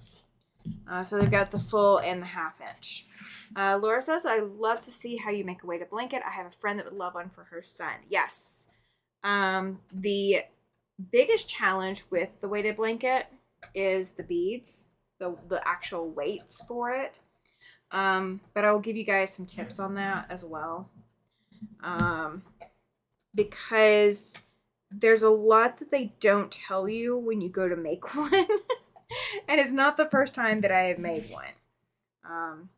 Speaker 1: So they've got the full and the 1/2 inch. Laura says, I love to see how you make a weighted blanket. I have a friend that would love one for her son. Yes. The biggest challenge with the weighted blanket is the beads, the actual weights for it. But I'll give you guys some tips on that as well. Because there's a lot that they don't tell you when you go to make one. And it's not the first time that I have made one.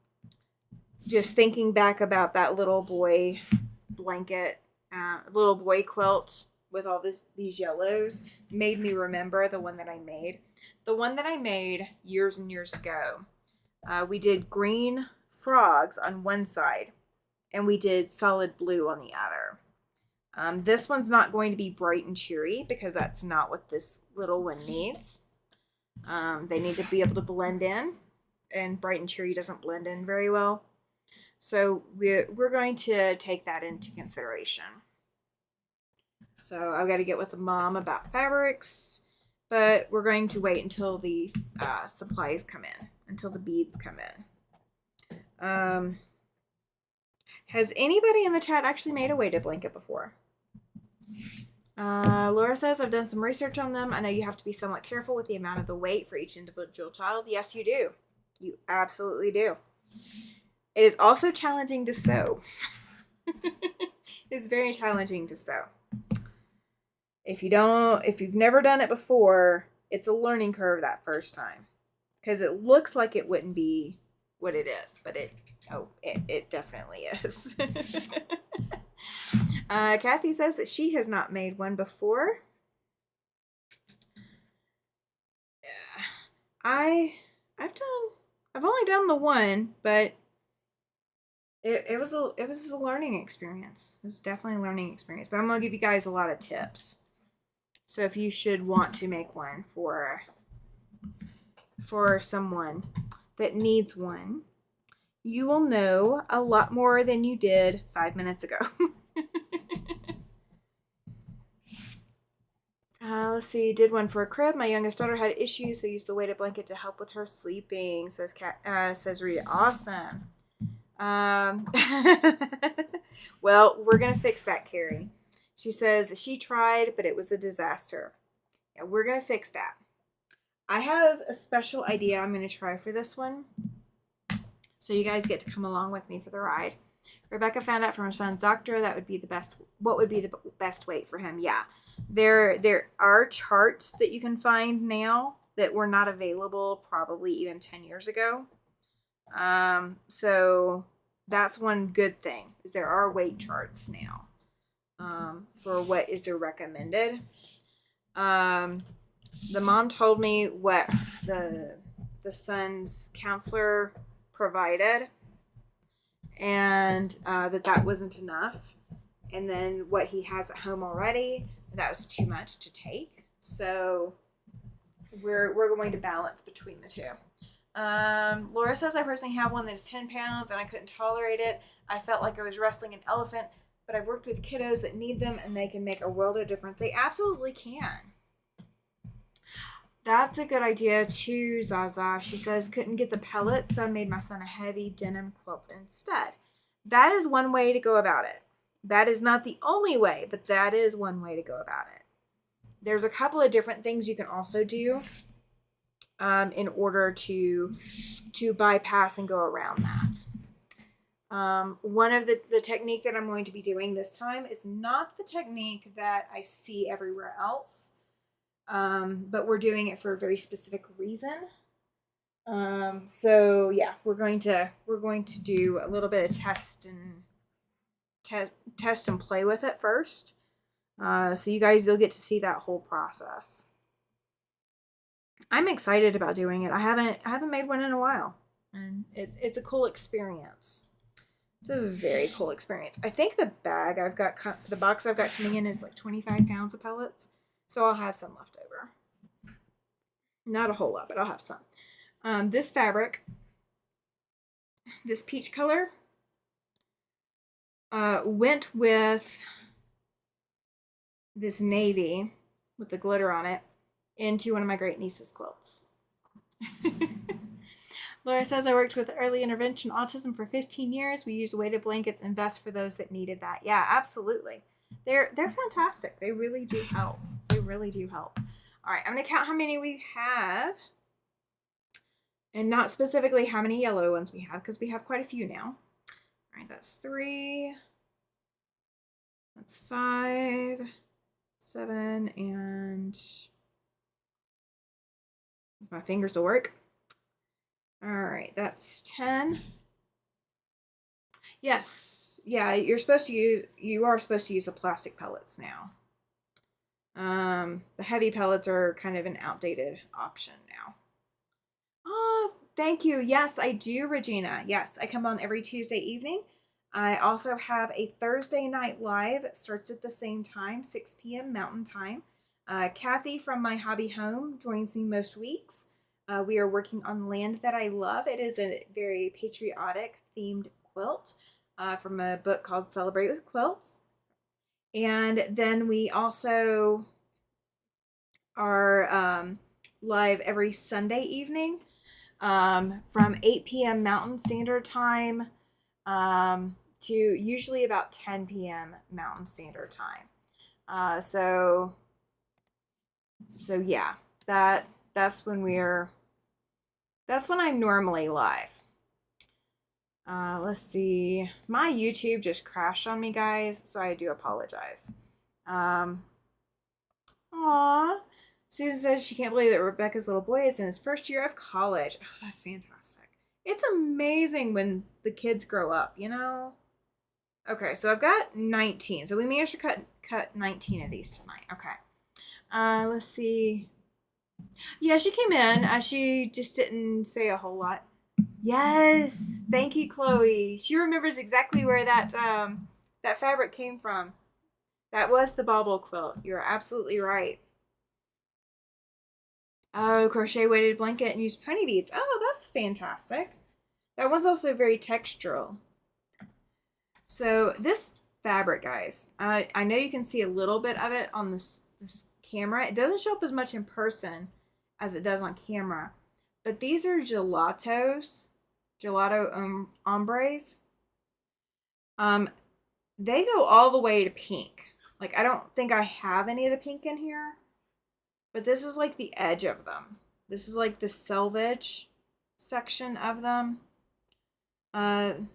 Speaker 1: Just thinking back about that little boy blanket, little boy quilt with all these yellows made me remember the one that I made. The one that I made years and years ago. We did green frogs on one side, and we did solid blue on the other. This one's not going to be bright and cheery because that's not what this little one needs. They need to be able to blend in, and bright and cheery doesn't blend in very well. So we're going to take that into consideration. So I've got to get with the mom about fabrics, but we're going to wait until the supplies come in, until the beads come in. Has anybody in the chat actually made a weighted blanket before? Laura says, I've done some research on them. I know you have to be somewhat careful with the amount of the weight for each individual child. Yes, you do. You absolutely do. It is also challenging to sew. It's very challenging to sew. If you've never done it before, it's a learning curve that first time. Because it looks like it wouldn't be what it is, but it definitely is. Kathy says that she has not made one before. I've only done the one, but it was a learning experience. It was definitely a learning experience. But I'm gonna give you guys a lot of tips. So if you should want to make one for someone that needs one, you will know a lot more than you did 5 minutes ago. Let's see. Did one for a crib. My youngest daughter had issues, so used the weighted blanket to help with her sleeping. Says Rita. Awesome. Well, we're gonna fix that, Carrie. She says she tried, but it was a disaster. Yeah, we're gonna fix that. I have a special idea I'm gonna try for this one, so you guys get to come along with me for the ride. Rebecca found out from her son's doctor that would be the best. What would be the best weight for him? Yeah, there are charts that you can find now that were not available probably even 10 years ago. So that's one good thing is there are weight charts now for what is their recommended. The mom told me what the son's counselor provided, and that wasn't enough. And then what he has at home already, that was too much to take. So we're going to balance between the two. Laura says I personally have one that's 10 pounds and I couldn't tolerate it. I felt like I was wrestling an elephant, but I've worked with kiddos that need them and they can make a world of difference. They absolutely can. That's a good idea too, Zaza. She says couldn't get the pellets, so I made my son a heavy denim quilt instead. That is one way to go about it. That is not the only way, but that is one way to go about it. There's a couple of different things you can also do in order to bypass and go around that. One of the technique that I'm going to be doing this time is not the technique that I see everywhere else, but we're doing it for a very specific reason. So yeah, we're going to do a little bit of test and play with it first. So you guys, you'll get to see that whole process. I'm excited about doing it. I haven't made one in a while, and it's a cool experience. It's a very cool experience. I think the box I've got coming in is like 25 pounds of pellets, so I'll have some left over. Not a whole lot, but I'll have some. This fabric, this peach color, went with this navy with the glitter on it into one of my great niece's quilts. Laura says I worked with early intervention autism for 15 years. We used weighted blankets and vests for those that needed that. Yeah, absolutely. They're fantastic. They really do help. They really do help. All right, I'm going to count how many we have. And not specifically how many yellow ones we have, because we have quite a few now. All right, that's 3. That's 5, 7, and my fingers will work. All right, that's 10. Yes, yeah, you are supposed to use the plastic pellets now. The heavy pellets are kind of an outdated option now. Oh, thank you. Yes, I do, Regina. Yes, I come on every Tuesday evening. I also have a Thursday night live. It starts at the same time, 6 p.m. Mountain Time. Kathy from My Hobby Home joins me most weeks. We are working on Land That I Love. It is a very patriotic themed quilt from a book called Celebrate with Quilts. And then we also are live every Sunday evening from 8 p.m. Mountain Standard Time to usually about 10 p.m. Mountain Standard Time. So yeah, that's when I'm normally live. Let's see. My YouTube just crashed on me, guys, so I do apologize. Aw. Susan says she can't believe that Rebecca's little boy is in his first year of college. Oh, that's fantastic. It's amazing when the kids grow up, you know? Okay, so I've got 19. So we managed to cut 19 of these tonight. Okay. Let's see. Yeah, she came in. She just didn't say a whole lot. Yes, thank you, Chloe. She remembers exactly where that fabric came from. That was the bauble quilt. You're absolutely right. Oh, crochet weighted blanket and use pony beads. Oh, that's fantastic. That one's also very textural. So this fabric, guys, I know you can see a little bit of it on this camera. It doesn't show up as much in person as it does on camera. But these are gelato ombres. They go all the way to pink. Like, I don't think I have any of the pink in here, but this is like the edge of them. This is like the selvage section of them. Oh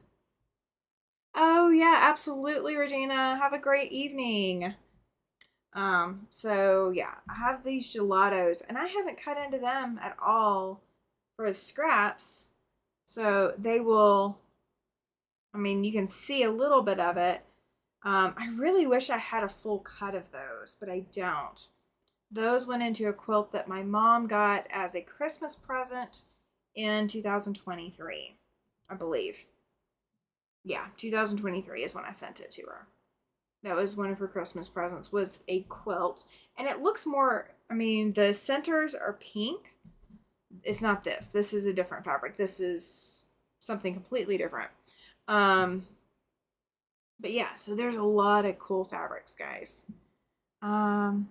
Speaker 1: yeah, absolutely, Regina. Have a great evening. So yeah, I have these gelatos and I haven't cut into them at all for the scraps. So they will, I mean, you can see a little bit of it. I really wish I had a full cut of those, but I don't. Those went into a quilt that my mom got as a Christmas present in 2023, I believe. Yeah, 2023 is when I sent it to her. That was one of her Christmas presents, was a quilt. And it looks more, I mean, the centers are pink. It's not this. This is a different fabric. This is something completely different. But yeah, so there's a lot of cool fabrics, guys. Oh,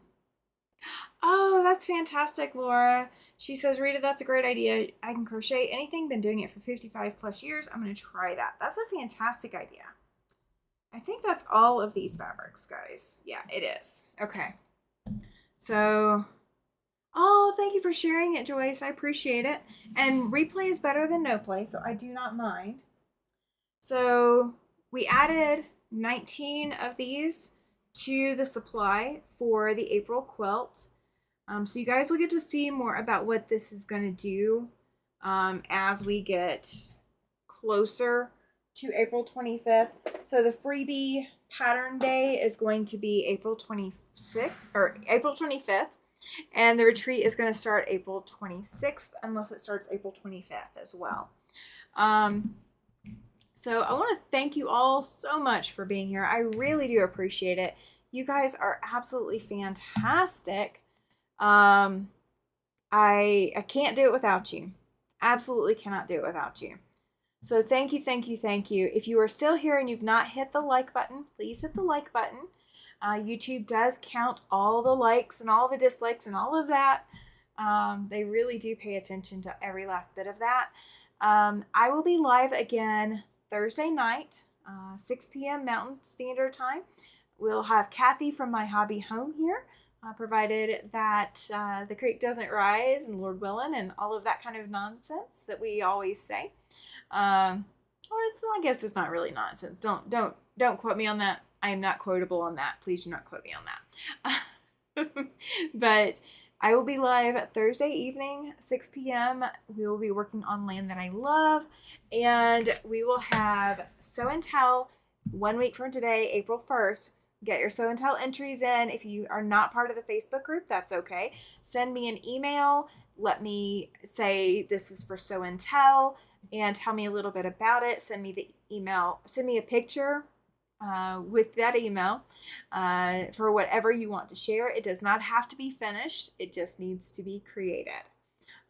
Speaker 1: that's fantastic, Laura. She says, Rita, that's a great idea. I can crochet anything, been doing it for 55 plus years. I'm going to try that. That's a fantastic idea. I think that's all of these fabrics, guys. Yeah, it is. Okay. So, oh, thank you for sharing it, Joyce. I appreciate it. And replay is better than no play, so I do not mind. So, we added 19 of these to the supply for the April quilt. So you guys will get to see more about what this is going to do as we get closer to April 25th. So the freebie pattern day is going to be April 26th or April 25th. And the retreat is going to start April 26th, unless it starts April 25th as well. So I want to thank you all so much for being here. I really do appreciate it. You guys are absolutely fantastic. I can't do it without you. Absolutely cannot do it without you. So thank you, thank you, thank you. If you are still here and you've not hit the like button, please hit the like button. YouTube does count all the likes and all the dislikes and all of that. They really do pay attention to every last bit of that. I will be live again Thursday night, 6 p.m. Mountain Standard Time. We'll have Kathy from My Hobby Home here, provided that the creek doesn't rise and Lord willing and all of that kind of nonsense that we always say. Or it's, I guess it's not really nonsense. Don't quote me on that. I am not quotable on that. Please do not quote me on that. But I will be live Thursday evening, 6 p.m. We will be working on Land That I Love. And we will have Sew and Tell 1 week from today, April 1st. Get your Sew and Tell entries in. If you are not part of the Facebook group, that's okay. Send me an email. Let me say this is for Sew and Tell and tell me a little bit about it. Send me the email. Send me a picture with that email for whatever you want to share. It does not have to be finished. It just needs to be created.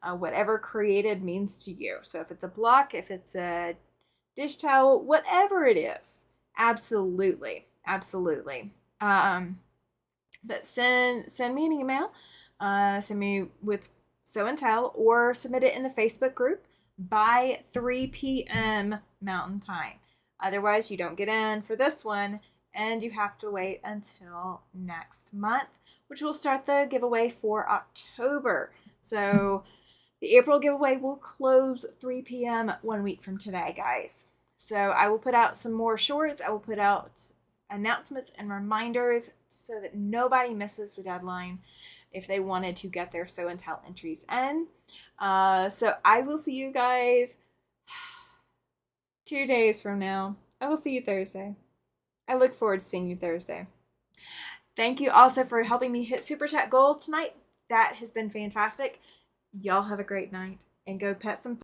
Speaker 1: Whatever created means to you. So if it's a block, if it's a dish towel, whatever it is, absolutely. But send me an email. Send me with Sew and Tell or submit it in the Facebook group by 3 p.m. Mountain Time. Otherwise, you don't get in for this one, and you have to wait until next month, which will start the giveaway for October. So the April giveaway will close 3 p.m. 1 week from today, guys. So I will put out some more shorts. I will put out announcements and reminders so that nobody misses the deadline if they wanted to get their Sew and Tell entries in. So I will see you guys 2 days from now. I will see you Thursday. I look forward to seeing you Thursday. Thank you also for helping me hit Super Chat goals tonight. That has been fantastic. Y'all have a great night and go pet some